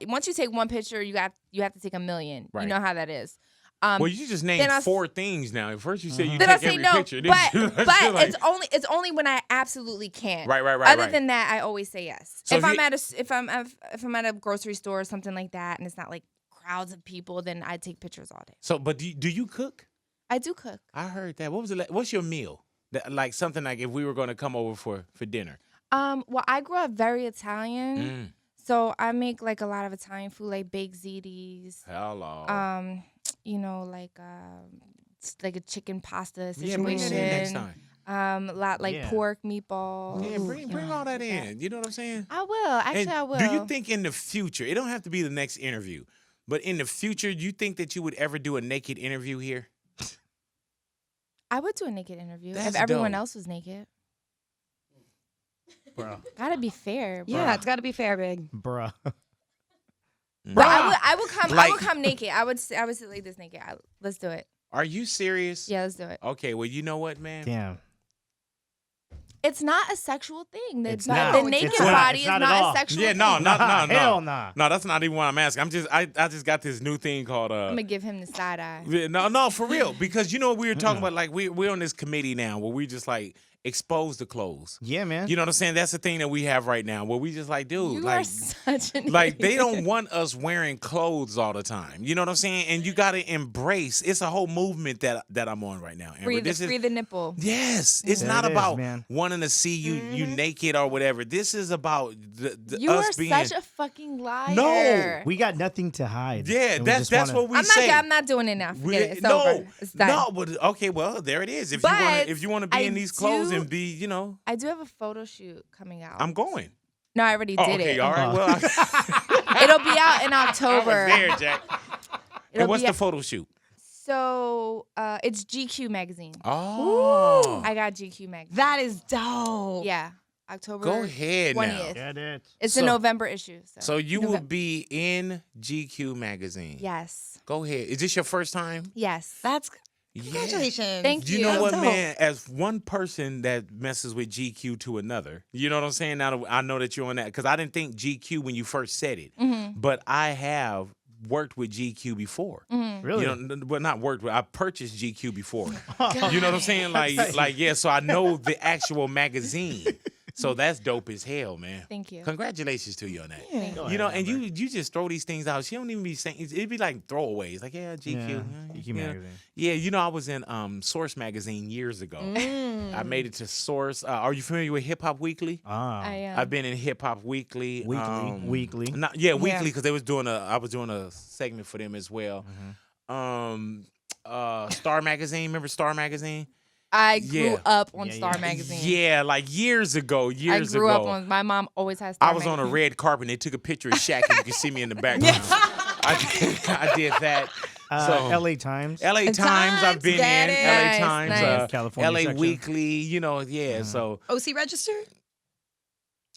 once you take one picture, you have to take a million. Right. You know how that is. Well, you just named then I- 4 things now. At first you said you Then I take say every no, picture. but Then you're like- it's only when I absolutely can't. Right. Other than that, I always say yes. So if if I'm you- if I'm at a grocery store or something like that, and it's not like crowds of people, then I take pictures all day. So, but do you cook? I do cook. I heard that. What was it? What's your meal? Like something like if we were going to come over for dinner. Well, I grew up very Italian, so I make like a lot of Italian food, like baked ziti's. Hello. You know, like a chicken pasta situation. Yeah, bring that in next time. A lot like pork meatballs. Yeah, bring all that in. You know what I'm saying? I will. Actually, I will. Do you think in the future, it don't have to be the next interview, but in the future, do you think that you would ever do a naked interview here? I would do a naked interview That's if everyone dope. else was naked. Bro. Gotta be fair, bro. Yeah, it's got to be fair, big. Bruh. But I would come. I Like- would come naked. I would sit like this naked. Let's do it. Are you serious? Yeah, let's do it. Okay, well, you know what, man? Damn. It's not a sexual thing. It's The not. naked It's not. body It's is not not at a all. sexual Yeah, thing. no. Hell nah. No, that's not even what I'm asking. I just got this new thing called I'm gonna give him the side eye. No, for real. Because you know what we were talking about, like we're on this committee now where we just like expose the clothes. Yeah, man. You know what I'm saying? That's the thing that we have right now where we just like, dude, You like are such an like they idiot. don't want us wearing clothes all the time. You know what I'm saying? And you gotta embrace. It's a whole movement that I'm on right now. Amber. free the nipple. Yes, it's There not it is, about man. wanting to see you naked or whatever. This is about You us are being. such a fucking liar. No. We got nothing to hide. Yeah, And we that's just wanna- what we I'm say. not doing it now. Forget it. It's no, over. It's done. no, but okay, well, there it is. But If you want to be I in these clothes do- and be, you know, I do have a photo shoot coming out. I'm going. No, I already Oh, did okay, it. all right. Well, It'll be out in I October. was there, Jack. It'll And what's be the out- photo shoot? So it's GQ magazine. Oh, I got GQ magazine. That is dope. Yeah, October. go ahead 20th. now. Get it. It's So- a November issue. So you will November. be in GQ magazine. Yes. Go ahead. Is this your first time? Yes. That's Yeah. congratulations. Thank You know what, That's man? As one person that messes with GQ to another, you know what I'm saying? Now that I know that you're on that, because I didn't think GQ when you first said it, but I have worked with GQ before. Really? You know, well, not worked with. I purchased GQ before. You know what I'm saying? Like, yeah. So I know the actual magazine. So that's dope as hell, man. Thank you. Congratulations to you on that. Thank Go You know, ahead, and Amber. you just throw these things out. She don't even be saying it'd be like throwaways. Like, yeah, GQ. Yeah, yeah, GQ yeah. magazine. Yeah, you know, I was in Source magazine years ago. I made it to Source. Are you familiar with Hip Hop Weekly? I am. I've been in Hip Hop Weekly. Weekly. Weekly because they was I was doing a segment for them as well. Star magazine, remember Star magazine? I grew Yeah. up on Yeah, Star yeah. magazine. Yeah, like years ago. I grew up on. My mom always has. Star I was on a magazine. red carpet. They took a picture of Shaq, and you can see me in the background. I did that. So LA Times. LA Times, I've been get in. it. LA Nice, Times, nice. California LA section. Weekly, you know, yeah. So OC registered?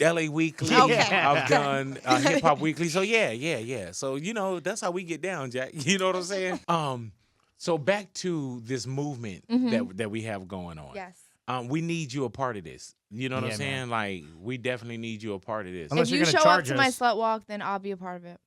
LA Weekly, Okay. I've done Hip Hop Weekly. So yeah. So you know, that's how we get down, Jack. You know what I'm saying? So back to this movement that we have going on. Yes. We need you a part of this. You know what I'm Yeah, saying? man. Like, we definitely need you a part of this. Unless if you're you gonna show up charge to my us. slut walk, then I'll be a part of it.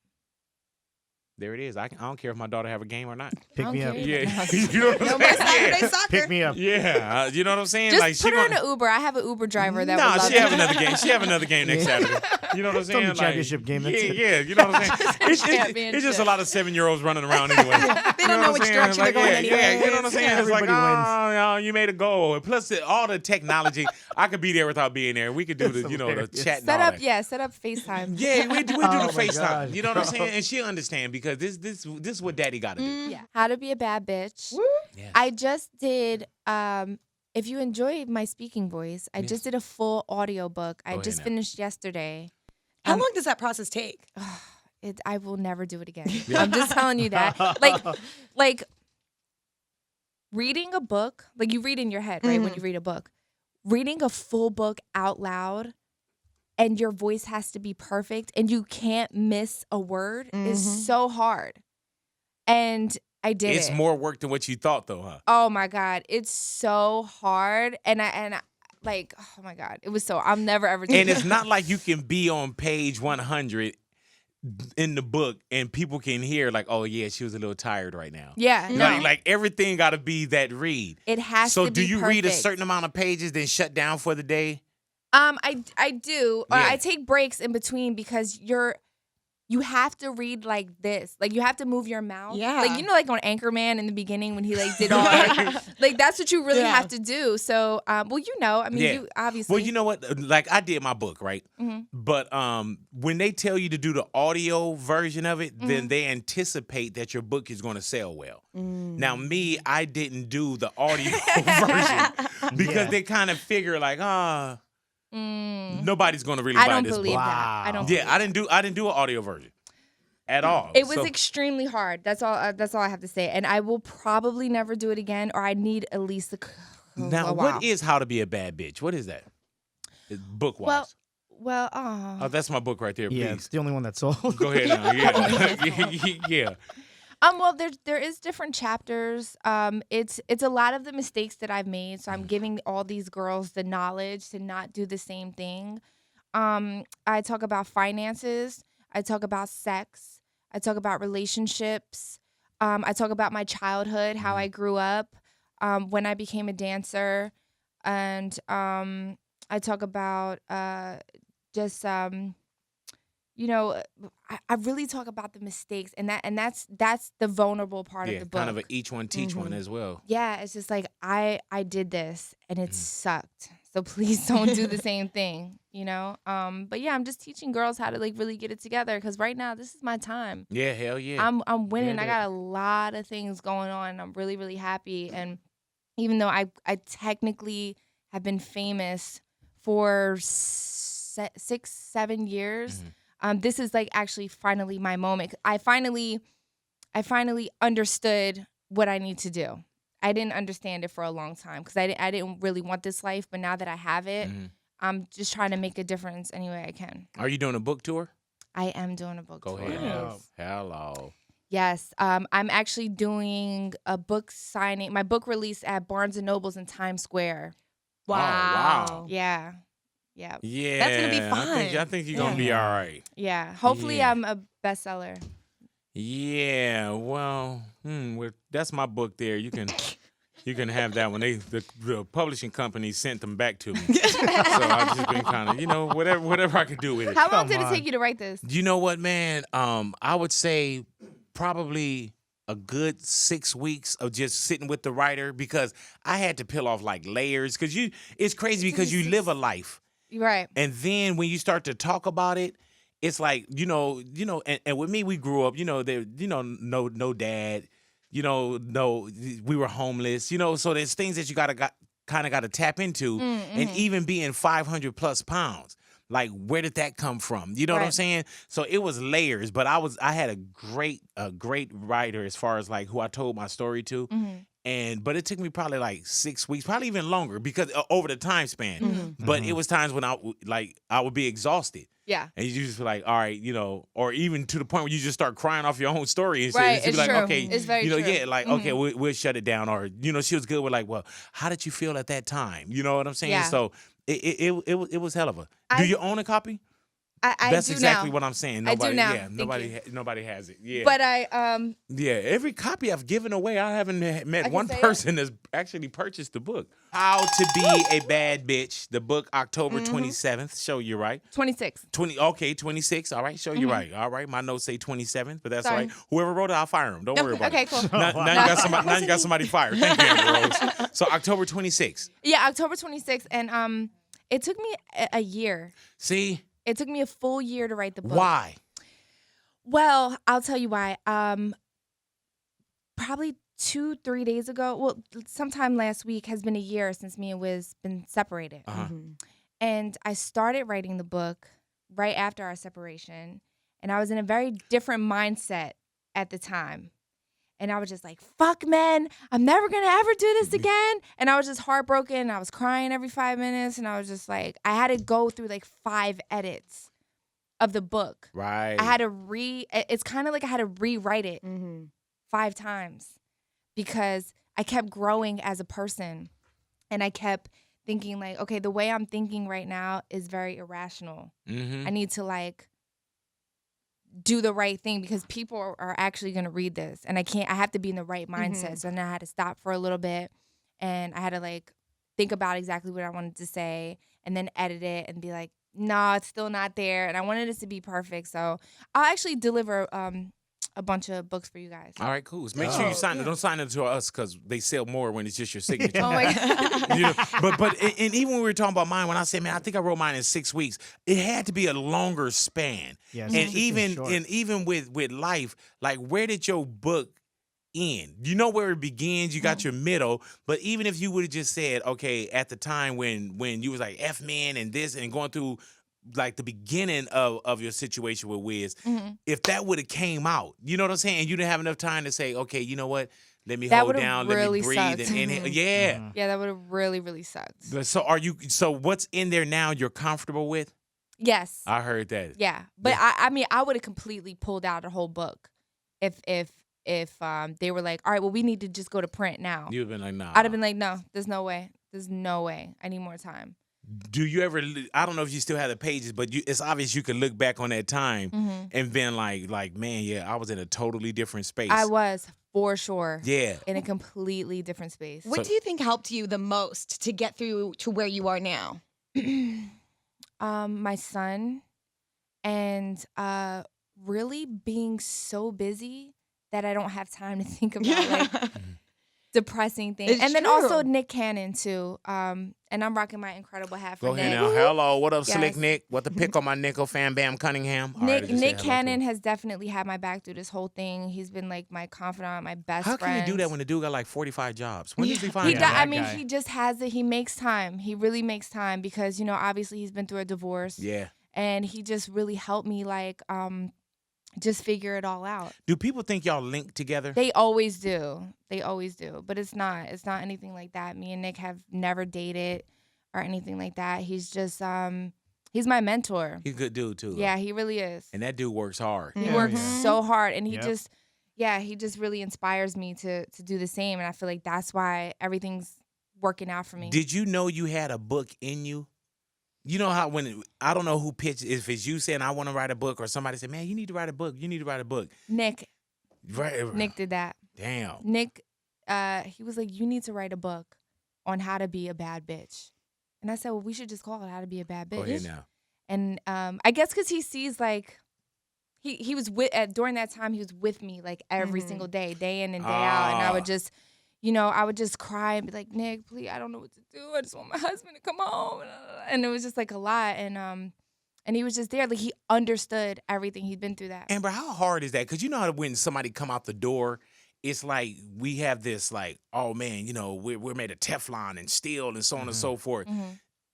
There it is. I don't care if my daughter have a game or not. Pick me up. Okay. Yeah, you know what I'm No saying? more Saturday soccer. Pick me up. Yeah, you know what I'm saying? Just like, put her in an Uber. I have an Uber driver that Nah, would love she have it. another game. She have another game next Saturday. You know what I'm saying? From the championship game, that's it. Yeah, you know what I'm saying? It's just Championship. a lot of 7-year-olds running around anyway. They don't know which direction they're going Yeah, anyway. you know what I'm saying? It's like, Everybody oh, you made a goal. And plus, all the technology, I could be there without being there. We could do the, That's the hilarious. chat and Set all up, that. set up FaceTime. Yeah, we do Oh the my FaceTime. gosh, You know what I'm bro. saying? And she'll understand because this is what daddy got to do. Yeah. How to be a bad bitch. Yes. I just did. If you enjoy my speaking voice, I just did a full audio book. I ahead just now. finished yesterday. How long does that process take? I will never do it again. I'm just telling you that. Like reading a book, like you read in your head, right? When you read a book, reading a full book out loud, and your voice has to be perfect, and you can't miss a word is so hard. And I did It's it. more work than what you thought, though, huh? Oh my God, it's so hard, and I like, oh my God, it was so. I'm never ever. And it's not like you can be on page 100 in the book and people can hear like, oh yeah, she was a little tired right now. Yeah, no. Like everything got to be that read. It has So to be do you read a perfect. certain amount of pages then shut down for the day? I do. Yeah. I take breaks in between because you you have to read like this. Like, you have to move your mouth. Yeah. Like, you know, like on Anchorman in the beginning when he like did all like that's what you really have to do. So, well, you know, I mean, you obviously. Well, you know what? Like, I did my book, right? But when they tell you to do the audio version of it, then they anticipate that your book is going to sell well. Now, me, I didn't do the audio version because they kind of figure like, nobody's going to really buy this book. I don't believe that. I don't. Yeah, I didn't do an audio version at all. It was extremely hard. That's all I have to say. And I will probably never do it again, or I need at least a Now, what is How to Be a Bad Bitch? What is that? Book wise. Well, oh, that's my book right there. Please. Yeah, it's the only one that's sold. Go ahead now. Yeah. Well, there is different chapters. It's a lot of the mistakes that I've made. So I'm giving all these girls the knowledge to not do the same thing. I talk about finances. I talk about sex. I talk about relationships. I talk about my childhood, how I grew up, when I became a dancer, and I talk about just you know, I really talk about the mistakes, and that's the vulnerable part of the book. Kind of a each one teach one as well. Yeah, it's just like I did this and it sucked. So please don't do the same thing, you know? But yeah, I'm just teaching girls how to like really get it together, because right now this is my time. Yeah, hell yeah. I'm winning. Yeah, I got a lot of things going on, and I'm really, really happy. And even though I technically have been famous for 6-7 years, this is like actually finally my moment. I finally understood what I need to do. I didn't understand it for a long time because I didn't really want this life. But now that I have it, I'm just trying to make a difference any way I can. Are you doing a book tour? I am doing a book tour. Go ahead. Hello. Yes. I'm actually doing a book signing, my book release at Barnes & Noble's in Times Square. Wow. Oh, wow. Yeah. Yeah. Yeah. That's going to be fun. I think you're going to be all right. Yeah. Hopefully I'm a bestseller. Yeah, well, that's my book there. You can have that one. The publishing company sent them back to me. So I've just been kind of, whatever I could do with it. How long did it take you to write this? You know what, man? I would say probably a good 6 weeks of just sitting with the writer, because I had to peel off like layers, because it's crazy because you live a life. Right. And then when you start to talk about it, it's like, and with me, we grew up, no dad, no, we were homeless, so there's things that you kind of got to tap into. And even being 500 plus pounds, like, where did that come from? You know what I'm saying? So it was layers, but I had a great writer as far as like who I told my story to. But it took me probably like 6 weeks, probably even longer, because over the time span. But it was times when I would be exhausted. Yeah. And you just be like, all right, or even to the point where you just start crying off your own story and shit. Right, And it's be like, true. okay, It's very true. yeah, like, okay, we'll shut it down. Or, she was good with like, well, how did you feel at that time? You know what I'm saying? Yeah. So it was hell of a. Do you own a copy? That's do exactly now. what I'm saying. I do now. Yeah, nobody has it. Yeah. But Yeah, every copy I've given away, I haven't met one say person that's actually purchased the book. How to Be a Bad Bitch, the book, October 27th. Show you right. 26. 26. All right, show you right. All right, my notes say 27th, but that's all Sorry. right. Whoever wrote it, I'll fire him. Don't worry about Okay, it. cool. Now you got somebody fired. Thank you, Amber Rose. So October 26th. Yeah, October 26th. And it took me a year. See? It took me a full year to write the book. Why? Well, I'll tell you why. Probably 2-3 days ago, well, sometime last week has been a year since me and Wiz been separated. And I started writing the book right after our separation. And I was in a very different mindset at the time. And I was just like, fuck, man, I'm never going to ever do this again. And I was just heartbroken. I was crying every 5 minutes. And I was just like, I had to go through like 5 edits of the book. Right. I had to it's kind of like I had to rewrite it 5 times, because I kept growing as a person. And I kept thinking like, okay, the way I'm thinking right now is very irrational. I need to like do the right thing, because people are actually going to read this, and I have to be in the right mindset. So then I had to stop for a little bit, and I had to like think about exactly what I wanted to say, and then edit it and be like, no, it's still not there. And I wanted it to be perfect. So I'll actually deliver a bunch of books for you guys. All right, cool. Make sure you sign it. Don't sign it to us because they sell more when it's just your signature. Oh my God. You know, but and even when we were talking about mine, when I said, man, I think I wrote mine in 6 weeks, it had to be a longer span. Yeah, and even with life, like where did your book end? You know where it begins, you got your middle, but even if you would have just said, okay, at the time when you was like F men and this and going through like the beginning of your situation with Wiz, if that would have came out, you know what I'm saying? And you didn't have enough time to say, okay, you know what? Let me hold down, really let me breathe sucked. and inhale. Yeah. Yeah, that would have really, really sucked. So what's in there now you're comfortable with? Yes. I heard that. Yeah. But I mean, I would have completely pulled out a whole book if they were like, all right, well, we need to just go to print now. You'd have been like, nah. I'd have been like, no, there's no way. There's no way. I need more time. Do you ever, I don't know if you still have the pages, but it's obvious you could look back on that time and been like, man, yeah, I was in a totally different space. I was, for sure. Yeah. In a completely different space. What do you think helped you the most to get through to where you are now? My son and really being so busy that I don't have time to think about like depressing things. It's and then true. also Nick Cannon too. And I'm rocking my incredible hat for Go Nick. ahead now. Hello, what up, Yes. Slick Nick? What the pick on my nickel, Fam Bam Cunningham? All right, I just said Nick hello to Cannon him. has definitely had my back through this whole thing. He's been like my confidant, my best How friend. can you do that when the dude got like 45 jobs? When does he He find do- that? I mean, he just has it. He makes time. He really makes time because, you know, obviously he's been through a divorce. Yeah. And he just really helped me like just figure it all out. Do people think y'all link together? They always do. They always do. But it's not. It's not anything like that. Me and Nick have never dated or anything like that. He's just he's my mentor. He's a good dude too. Yeah, he really is. And that dude works hard. He works so hard, and he Yep. he just really inspires me to do the same. And I feel like that's why everything's working out for me. Did you know you had a book in you? You know how I don't know who pitched, if it's you saying I want to write a book or somebody said, man, you need to write a book. You need to write a book. Nick Right. Nick did that. Damn. Nick, he was like, you need to write a book on how to be a bad bitch. And I said, well, we should just call it How to Be a Bad Bitch. Go ahead now. And I guess because he sees like, he was with, during that time, he was with me like every single day in and day out. And I would just, I would just cry and be like, Nick, please, I don't know what to do. I just want my husband to come home. And it was just like a lot. And he was just there. Like he understood everything. He'd been through that. Amber, how hard is that? Because you know how when somebody come out the door, it's like we have this like, oh man, we're made of Teflon and steel and so on and so forth.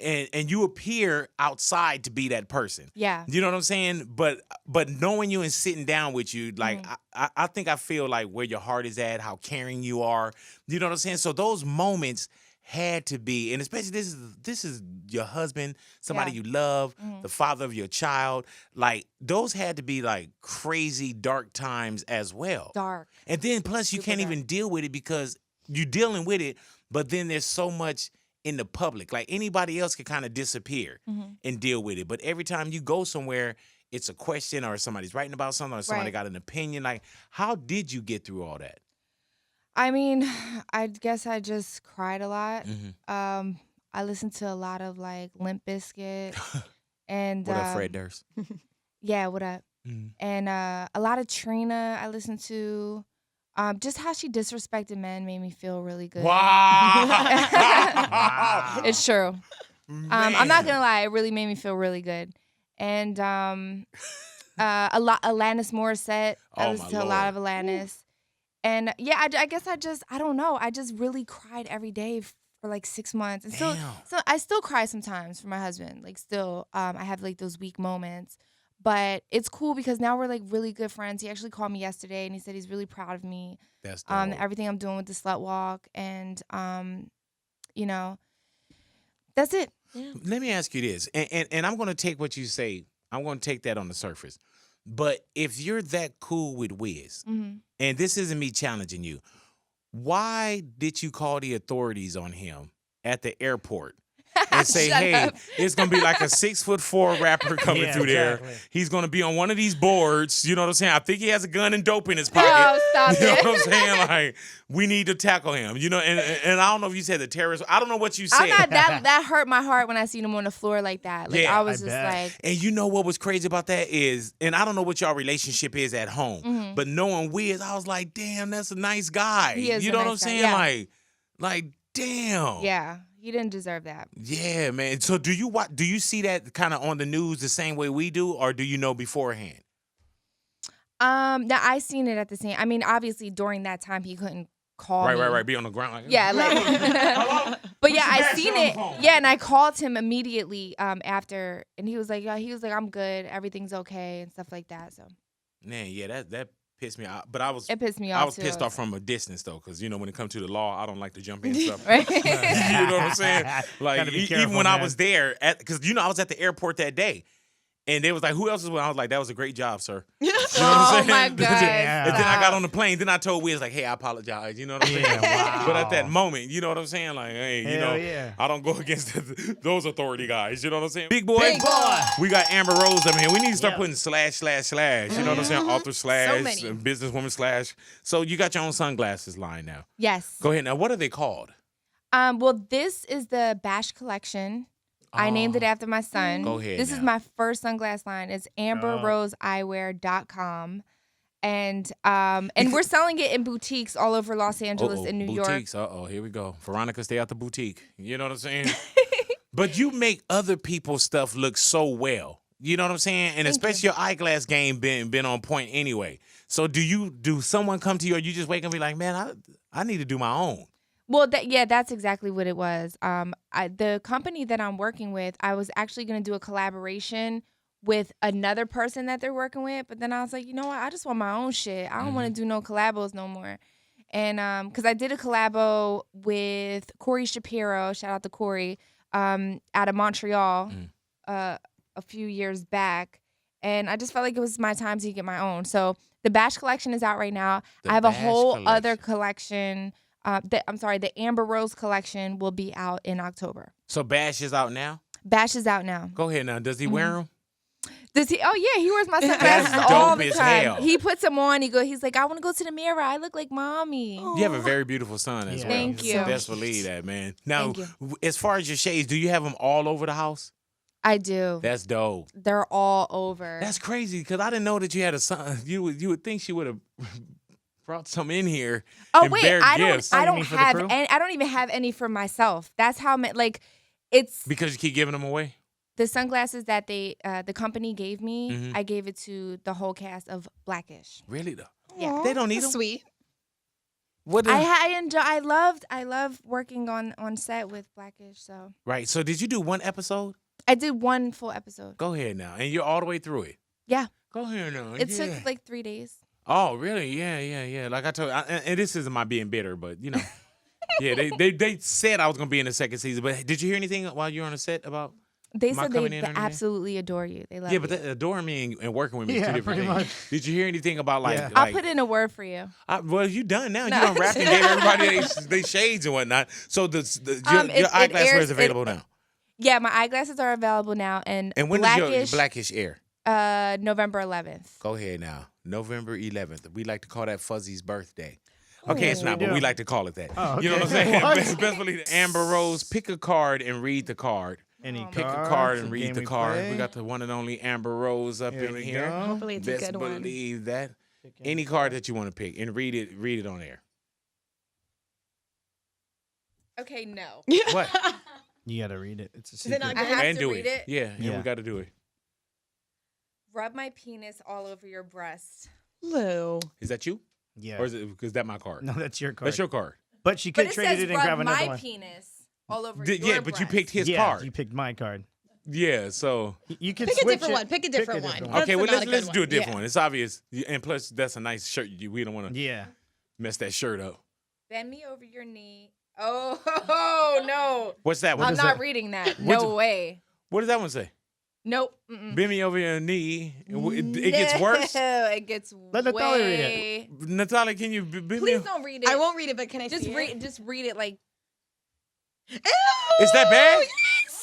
And you appear outside to be that person. Yeah. You know what I'm saying? But knowing you and sitting down with you, like I think I feel like where your heart is at, how caring you are. You know what I'm saying? So those moments had to be, and especially this is your husband, somebody you love, the father of your child. Like those had to be like crazy dark times as well. Dark. And then plus you can't even deal with it because you're dealing with it, but then there's so much in the public. Like anybody else could kind of disappear and deal with it. But every time you go somewhere, it's a question or somebody's writing about something or somebody got an opinion. Like, how did you get through all that? I mean, I guess I just cried a lot. I listened to a lot of like Limp Bizkit and What up, Fred Durst? Yeah, what up? And a lot of Chyna I listened to. Just how she disrespected men made me feel really good. Wow. It's true. I'm not gonna lie, it really made me feel really good. And a lot Alanis Morissette. I listened to a lot of Alanis. And yeah, I guess I don't know. I just really cried every day for like 6 months. And so I still cry sometimes for my husband. Like still, I have like those weak moments. But it's cool because now we're like really good friends. He actually called me yesterday and he said he's really proud of me. That's dope. Everything I'm doing with the Slut Walk. And that's it. Yeah. Let me ask you this. And I'm gonna take what you say, I'm gonna take that on the surface. But if you're that cool with Wiz, and this isn't me challenging you, why did you call the authorities on him at the airport and say, hey, it's going to be like a 6'4" rapper coming through there. He's going to be on one of these boards. You know what I'm saying? I think he has a gun and dope in his pocket. Oh, stop you know it. what I'm saying? Like, we need to tackle him. You know, and I don't know if you said the terrorist. I don't know what you said. I'm not, that hurt my heart when I seen him on the floor like that. Like, I was just like. And you know what was crazy about that is, and I don't know what y'all relationship is at home, but knowing Wiz, I was like, damn, that's a nice guy. He is you a know what I'm nice guy, saying? yeah. Like, damn. Yeah, he didn't deserve that. Yeah, man. So do you see that kind of on the news the same way we do, or do you know beforehand? Now I seen it at the same. I mean, obviously during that time he couldn't call me. Right. Be on the ground. Like, Yeah, like. hello? But yeah, I Mr. seen Bash, it. you're on the phone. Yeah, and I called him immediately after, and he was like, I'm good, everything's okay, and stuff like that. So. Man, yeah, that pissed me off. But I was. It pissed me off. I was too. pissed off from a distance though, because you know when it comes to the law, I don't like to jump in stuff. Right. You know what I'm saying? Like Gotta be even careful, when I man. was there, because you know I was at the airport that day, and they was like, "Who else is?" I was like, "That was a great job, sir." You know what Oh I'm saying? my God. And then I got Stop. on the plane. Then I told Wiz like, "Hey, I apologize." You know what I'm saying? Yeah, wow. But at that moment, you know what I'm saying? Like, hey, you know, Hell yeah. I don't go against those authority guys. You know what I'm saying? Big boy, Big boy. we got Amber Rose up here. We need to start Yeah. putting / / You know what I'm saying? Author / many. businesswoman / So you got your own sunglasses line now. Yes. Go ahead now. What are they called? Well, this is the Bash collection. I named it after my son. Go ahead This is now. my first sunglass line. It's amberroseeyewear.com. And we're selling it in boutiques all over Los Angeles and New York. Boutiques. Here we go. Veronica, stay out the boutique. You know what I'm saying? But you make other people's stuff look so well. You know what I'm saying? And especially your eyeglass game been on point anyway. So do someone come to you or you just wake up and be like, man, I need to do my own? Well, that's exactly what it was. The company that I'm working with, I was actually going to do a collaboration with another person that they're working with, but then I was like, you know what? I just want my own shit. I don't want to do no collabos no more. And because I did a collabo with Corey Shapiro, shout out to Corey, out of Montreal a few years back, and I just felt like it was my time to get my own. So the Bash collection is out right now. The I have a Bash whole other collection. The Amber Rose collection will be out in October. So Bash is out now? Bash is out now. Go ahead now. Does he wear them? Does he? Oh yeah, he wears my sunglasses That's all dope the as time. hell. He puts them on. He's like, I want to go to the mirror. I look like mommy. You have a very beautiful son as Yeah. well. Thank you. Best believe that, man. Now, Thank as far as your shades, do you have them all over the house? I do. That's dope. They're all over. That's crazy because I didn't know that you had a son. You would think she would have brought some in here. Oh and wait, bared I gifts. don't mean for the have crew? any. I don't even have any for myself. That's how it's Because you keep giving them away. the sunglasses that the company gave me. Mhm. I gave it to the whole cast of Blackish. Really though? Yeah. They don't need That's them. sweet. What? I enjoy. I love working on set with Blackish. So Right. So did you do one episode? I did one full episode. Go ahead now, and you're all the way through it. Yeah. Go ahead now. It yeah. took like 3 days. Oh, really? Yeah. Like I told you, and this isn't my being bitter, but you know, yeah, they said I was gonna be in the second season, but did you hear anything while you were on the set about? They Am I said coming they in or anything? absolutely adore you. They love Yeah, you. but adoring me and working with me is Yeah, two different pretty things. Did you hear anything about like? Yeah. I'll put in a word for you. Well, you done now. No. You done wrapped and gave everybody they shades and whatnot. So your It eyeglass wear airs- is available now. Yeah, my eyeglasses are available now, and And when does your Blackish, Blackish air? November 11th. Go ahead now. November 11th. We like to call that Fuzzy's birthday. Okay, it's we not, but do. we like to call it that. Oh, You know what I'm okay. saying? What? Best believe it. Amber Rose, pick a card and read the card. Any Pick a cards, card some and read game the we card. play? We got the one and only Amber Rose up Here in we here. go. Hopefully it's a Best good one. believe that. Pick any Any card that you want to pick and read it on air. Okay, no. What? You gotta read it. It's a it secret. not I have And to do read it. it. Yeah, Yeah. we got to do it. Rub my penis all over your breast. Lou. Is that you? Yeah. Or is that my card? No, that's your card. That's your card. But she But could it trade says it and grab rub another my one. penis all over Did- your yeah, but you breast. picked his yeah, card. you picked my card. Yeah, so You could Pick a switch different it. one. Pick a different one. one. That's okay, well not a good let's do a one. different Yeah. one. It's obvious, and plus that's a nice shirt. We don't want to Yeah. mess that shirt up. Bend me over your knee. Oh, no. What's that? I'm What, not reading that. What's No it- way. what does that one say? Nope. Mm-mm. Bend me over your knee. It gets worse. No, it gets Let Natalia read way. Natalia, can you bend me? Please don't read it. I won't read it, but can I Just see read. it? Just read it like. Ew! Is that bad?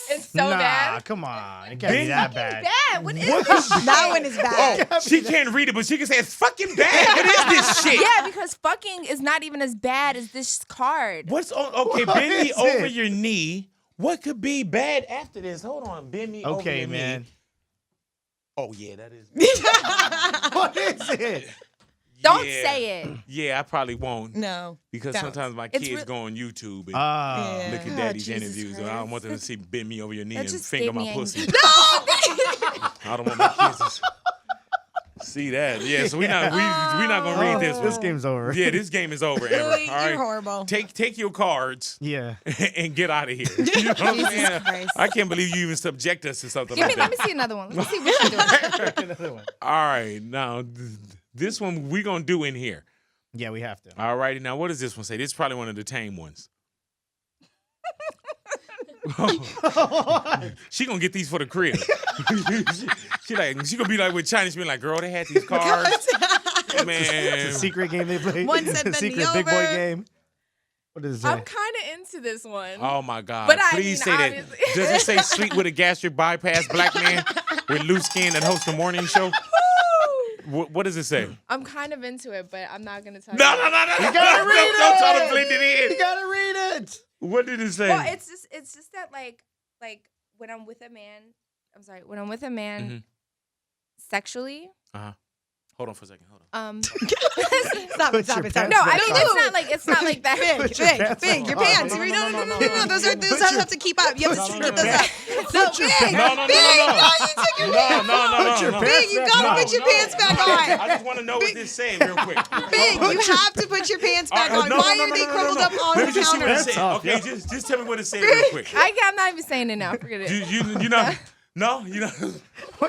It's so bad. Come on. It can't be that bad. Bad. What is this? That one is bad. Oh, she can't read it, but she can say it's fucking bad. What is this shit? Yeah, because fucking is not even as bad as this card. What's on? Okay, What bend me is over it? your knee. What could be bad after this? Hold on, bend me over Okay, your man. knee. Oh yeah, that is. What is it? Don't Yeah. say it. Yeah, I probably won't. No. Because Don't. sometimes my It's kids re- go on YouTube and Yeah. look at Oh, daddy's Jesus interviews, and I don't want them to see bend me over your knee That and just finger gave my me pussy. anxiety. I don't want my kids to see that. Yeah, so we not gonna read this one. This game's over. Yeah, this game is over, Amber. Louis, All right, you're horrible. Take your cards Yeah. and get out of here. You know what I'm Jesus saying? Christ. I can't believe you even subject us to something Let like me that. see another one. Let me see what you're doing. Another one. All right, now this one we gonna do in here. Yeah, we have to. All righty, now what does this one say? This is probably one of the tame ones. She gonna get these for the crib. she gonna be like with Chyna. She be like, girl, they had these cards. Man, It's a secret game they play. One said It's a bend me secret big boy over. game. What does it say? I'm kind of into this one. oh my God! But I Please mean, say that. obviously- Does it say sleep with a gastric bypass black man with loose skin that hosts a morning show? What does it say? I'm kind of into it, but I'm not gonna tell No, you. no, no, no! You gotta read Don't try it. to blend it You in. gotta read it. What did it say? Well, it's just that like when I'm with a man, when I'm with a man sexually, Hold on for a second. Hold on. Stop Put it, stop your it, stop it. no, pants I mean it's not like that. Big, your big, pants big. on. Your pants. No, No. Those have to keep up. You have to keep those up. No, big. No. You took your pants off. No. Big, you gotta put your pants back on. I just want to know what this saying real quick. Big, you have to put your pants back All on. right, no, Why no, are no, they no, crumpled no. up on Let the me just see what counter? it said. Tough, Okay, yeah. just tell me what it said real quick. I'm not even saying it now. Forget it. You know, no, you know.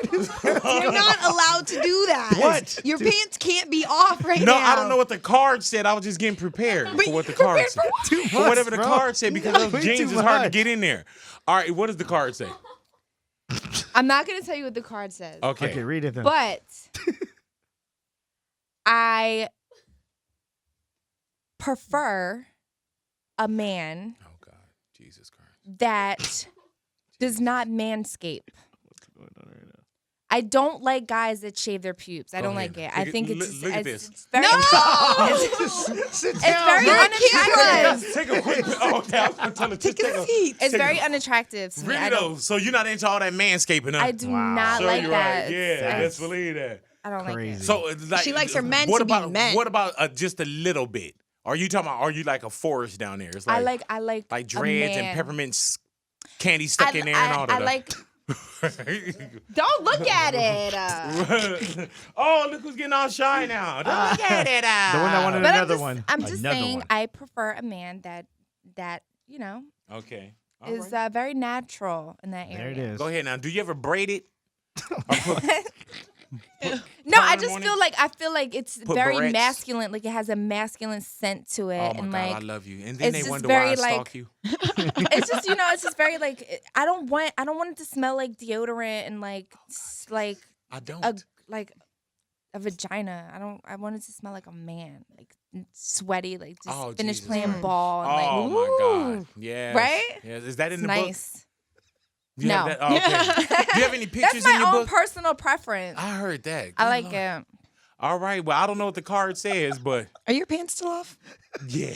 You're not allowed to do that. What? Your pants can't be off right No, now. I don't know what the card said. I was just getting prepared for what the card said. Too For much, whatever the bro. card said, because those Way jeans too is hard to much. get in there. All right, what does the card say? I'm not gonna tell you what the card says. Okay. Okay, read it then. But I prefer a man Oh God, Jesus Christ. that does not manscape. What's going on right now? I don't like guys that shave their pubes. I Go don't ahead. like it. Look I at- think it's look at this. it's very Sit it's down, very bro. unattractive. Take a quick. Oh, okay, I was gonna tell her. Just take a seat. It's take very a- unattractive to me. Really I though, don't, so you're not into all that manscaping, huh? I do Wow. not Sure, like you're that. right. Yeah, I, let's believe that. I don't like Crazy. it. So it's like She likes her men what to be about, men. What about just a little bit? Are you talking about? Are you like a forest down there? It's I like like like a dreads and man. peppermint candy stuck in there and all that. I like. Don't look at it. Oh, look who's getting all shy now. Don't look at it. The one that wanted But another one. I'm just Another saying, one. I prefer a man that you know Okay. All is right. very natural in that area. There it is. Go ahead now. Do you ever braid it? No, I in the just morning? feel like it's Put very barrettes? masculine. Like it has a masculine scent to it, Oh my and God, like I love you. And then it's they just wonder why I very, like- stalk you. it's just it's just very like I don't want it to smell like deodorant and like I don't. a vagina. I want it to smell like a man, like sweaty, like just Oh, finished Jesus playing Christ. ball. And Oh like, my God. ooh, Yeah. Right? Yes. Is that in it's the book? nice. Do you have No. that? Oh, okay. Do you have any pictures That's in your my own book? personal preference. I heard that. I Good like Lord. it. All right. Well, I don't know what the card says, but Are your pants still off? yeah,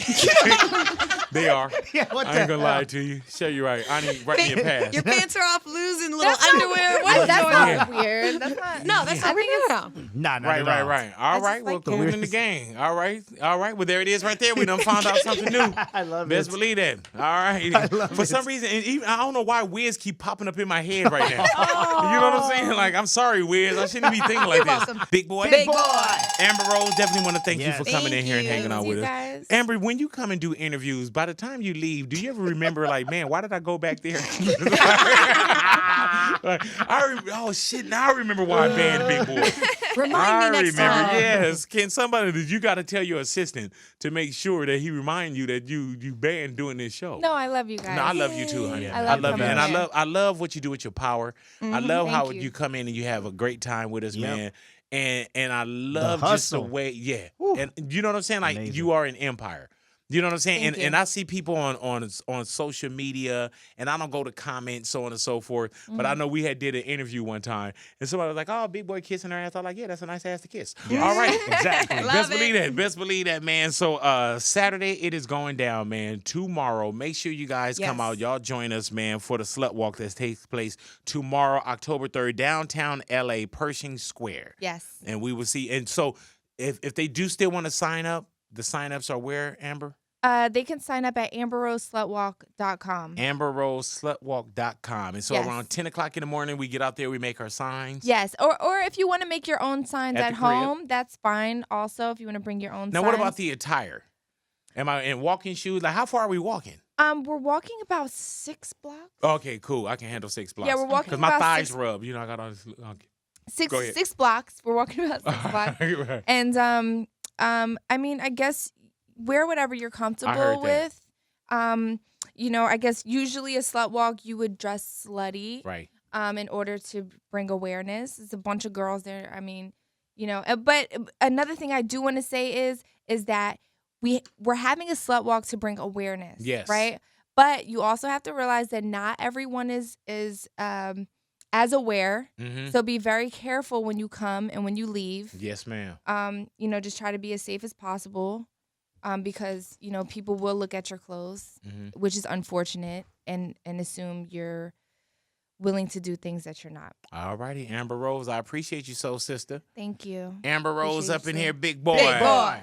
they are. Yeah, what I the ain't gonna hell? lie to you. Show you right. I need write me a pass. Your pants are off, losing little That's not- underwear. What's That's going not on? weird. That's not. No, that's not weird at all. Nah, not Right, at right, all. right. All just right. Well, like cool the in the game. All right. Well, there it is right there. We done found out something new. I love Best it. believe that. All right. I love For it. some reason, and even I don't know why Wiz keep popping up in my head right now. You know what I'm saying? Like, I'm sorry, Wiz. I shouldn't be thinking like this. Big boy. Big boy. Amber Rose, definitely want to thank you Yes. for coming in here and hanging out You with us. guys. Amber, when you come and do interviews, by the time you leave, do you ever remember like, man, why did I go back there? Oh shit! Now I remember why I banned Big Boy. Remind me next time. Yes. Can somebody? You got to tell your assistant to make sure that he remind you that you banned doing this show. No, I love you guys. No, I love you too, honey. Yeah, I I love love you, coming and here. I love what you do with your power. I love Thank how you. you come in and you have a great time with us, Yep. man. And I love just the hustle. way, yeah. Woo. And you know what I'm saying? Like Amazing. you are an empire. You know what I'm saying? Thank you. And I see people on social media, and I don't go to comment, so on and so forth. But I know we did an interview one time, and somebody was like, "Oh, Big Boy kissing her ass." I'm like, "Yeah, that's a nice ass to kiss." Yes. All right, exactly. Love Best it. believe that. Best believe that, man. So Saturday it is going down, man. Tomorrow, make sure you guys come Yes. out. Y'all join us, man, for the Slut Walk that takes place tomorrow, October 3rd, downtown LA, Pershing Square. Yes. And we will see. And so if they do still want to sign up, the sign-ups are where, Amber? They can sign up at amberroseslutwalk.com. AmberRoseSlutWalk.com. And so Yes. around 10 o'clock in the morning, we get out there, we make our signs. Yes, or if you want to make your own signs At at the crib. home, that's fine. Also, if you want to bring your own. Now, signs. what about the attire? Am I in walking shoes? Like, how far are we walking? We're walking about 6 blocks. Okay, cool. I can handle 6 blocks. Yeah, we're walking Because my about thighs 6 rub. You know, I got all this. Okay. Six Go ahead. 6 blocks. We're walking about 6 blocks. Right. And I mean, I guess wear whatever you're comfortable heard that. with. You know, I guess usually a slut walk you would dress slutty. Right. In order to bring awareness. There's a bunch of girls there. I mean, you know, but another thing I do want to say is that we're having a slut walk to bring awareness. Yes. Right. But you also have to realize that not everyone is as aware. Mm-hmm. So be very careful when you come and when you leave. Yes, ma'am. You know, just try to be as safe as possible. Because, you know, people will look at your clothes, which is unfortunate, and assume you're willing to do things that you're not. All righty, Amber Rose, I appreciate you so, sister. Thank you. Amber Rose Appreciate up in you. here, big boy. Big boy.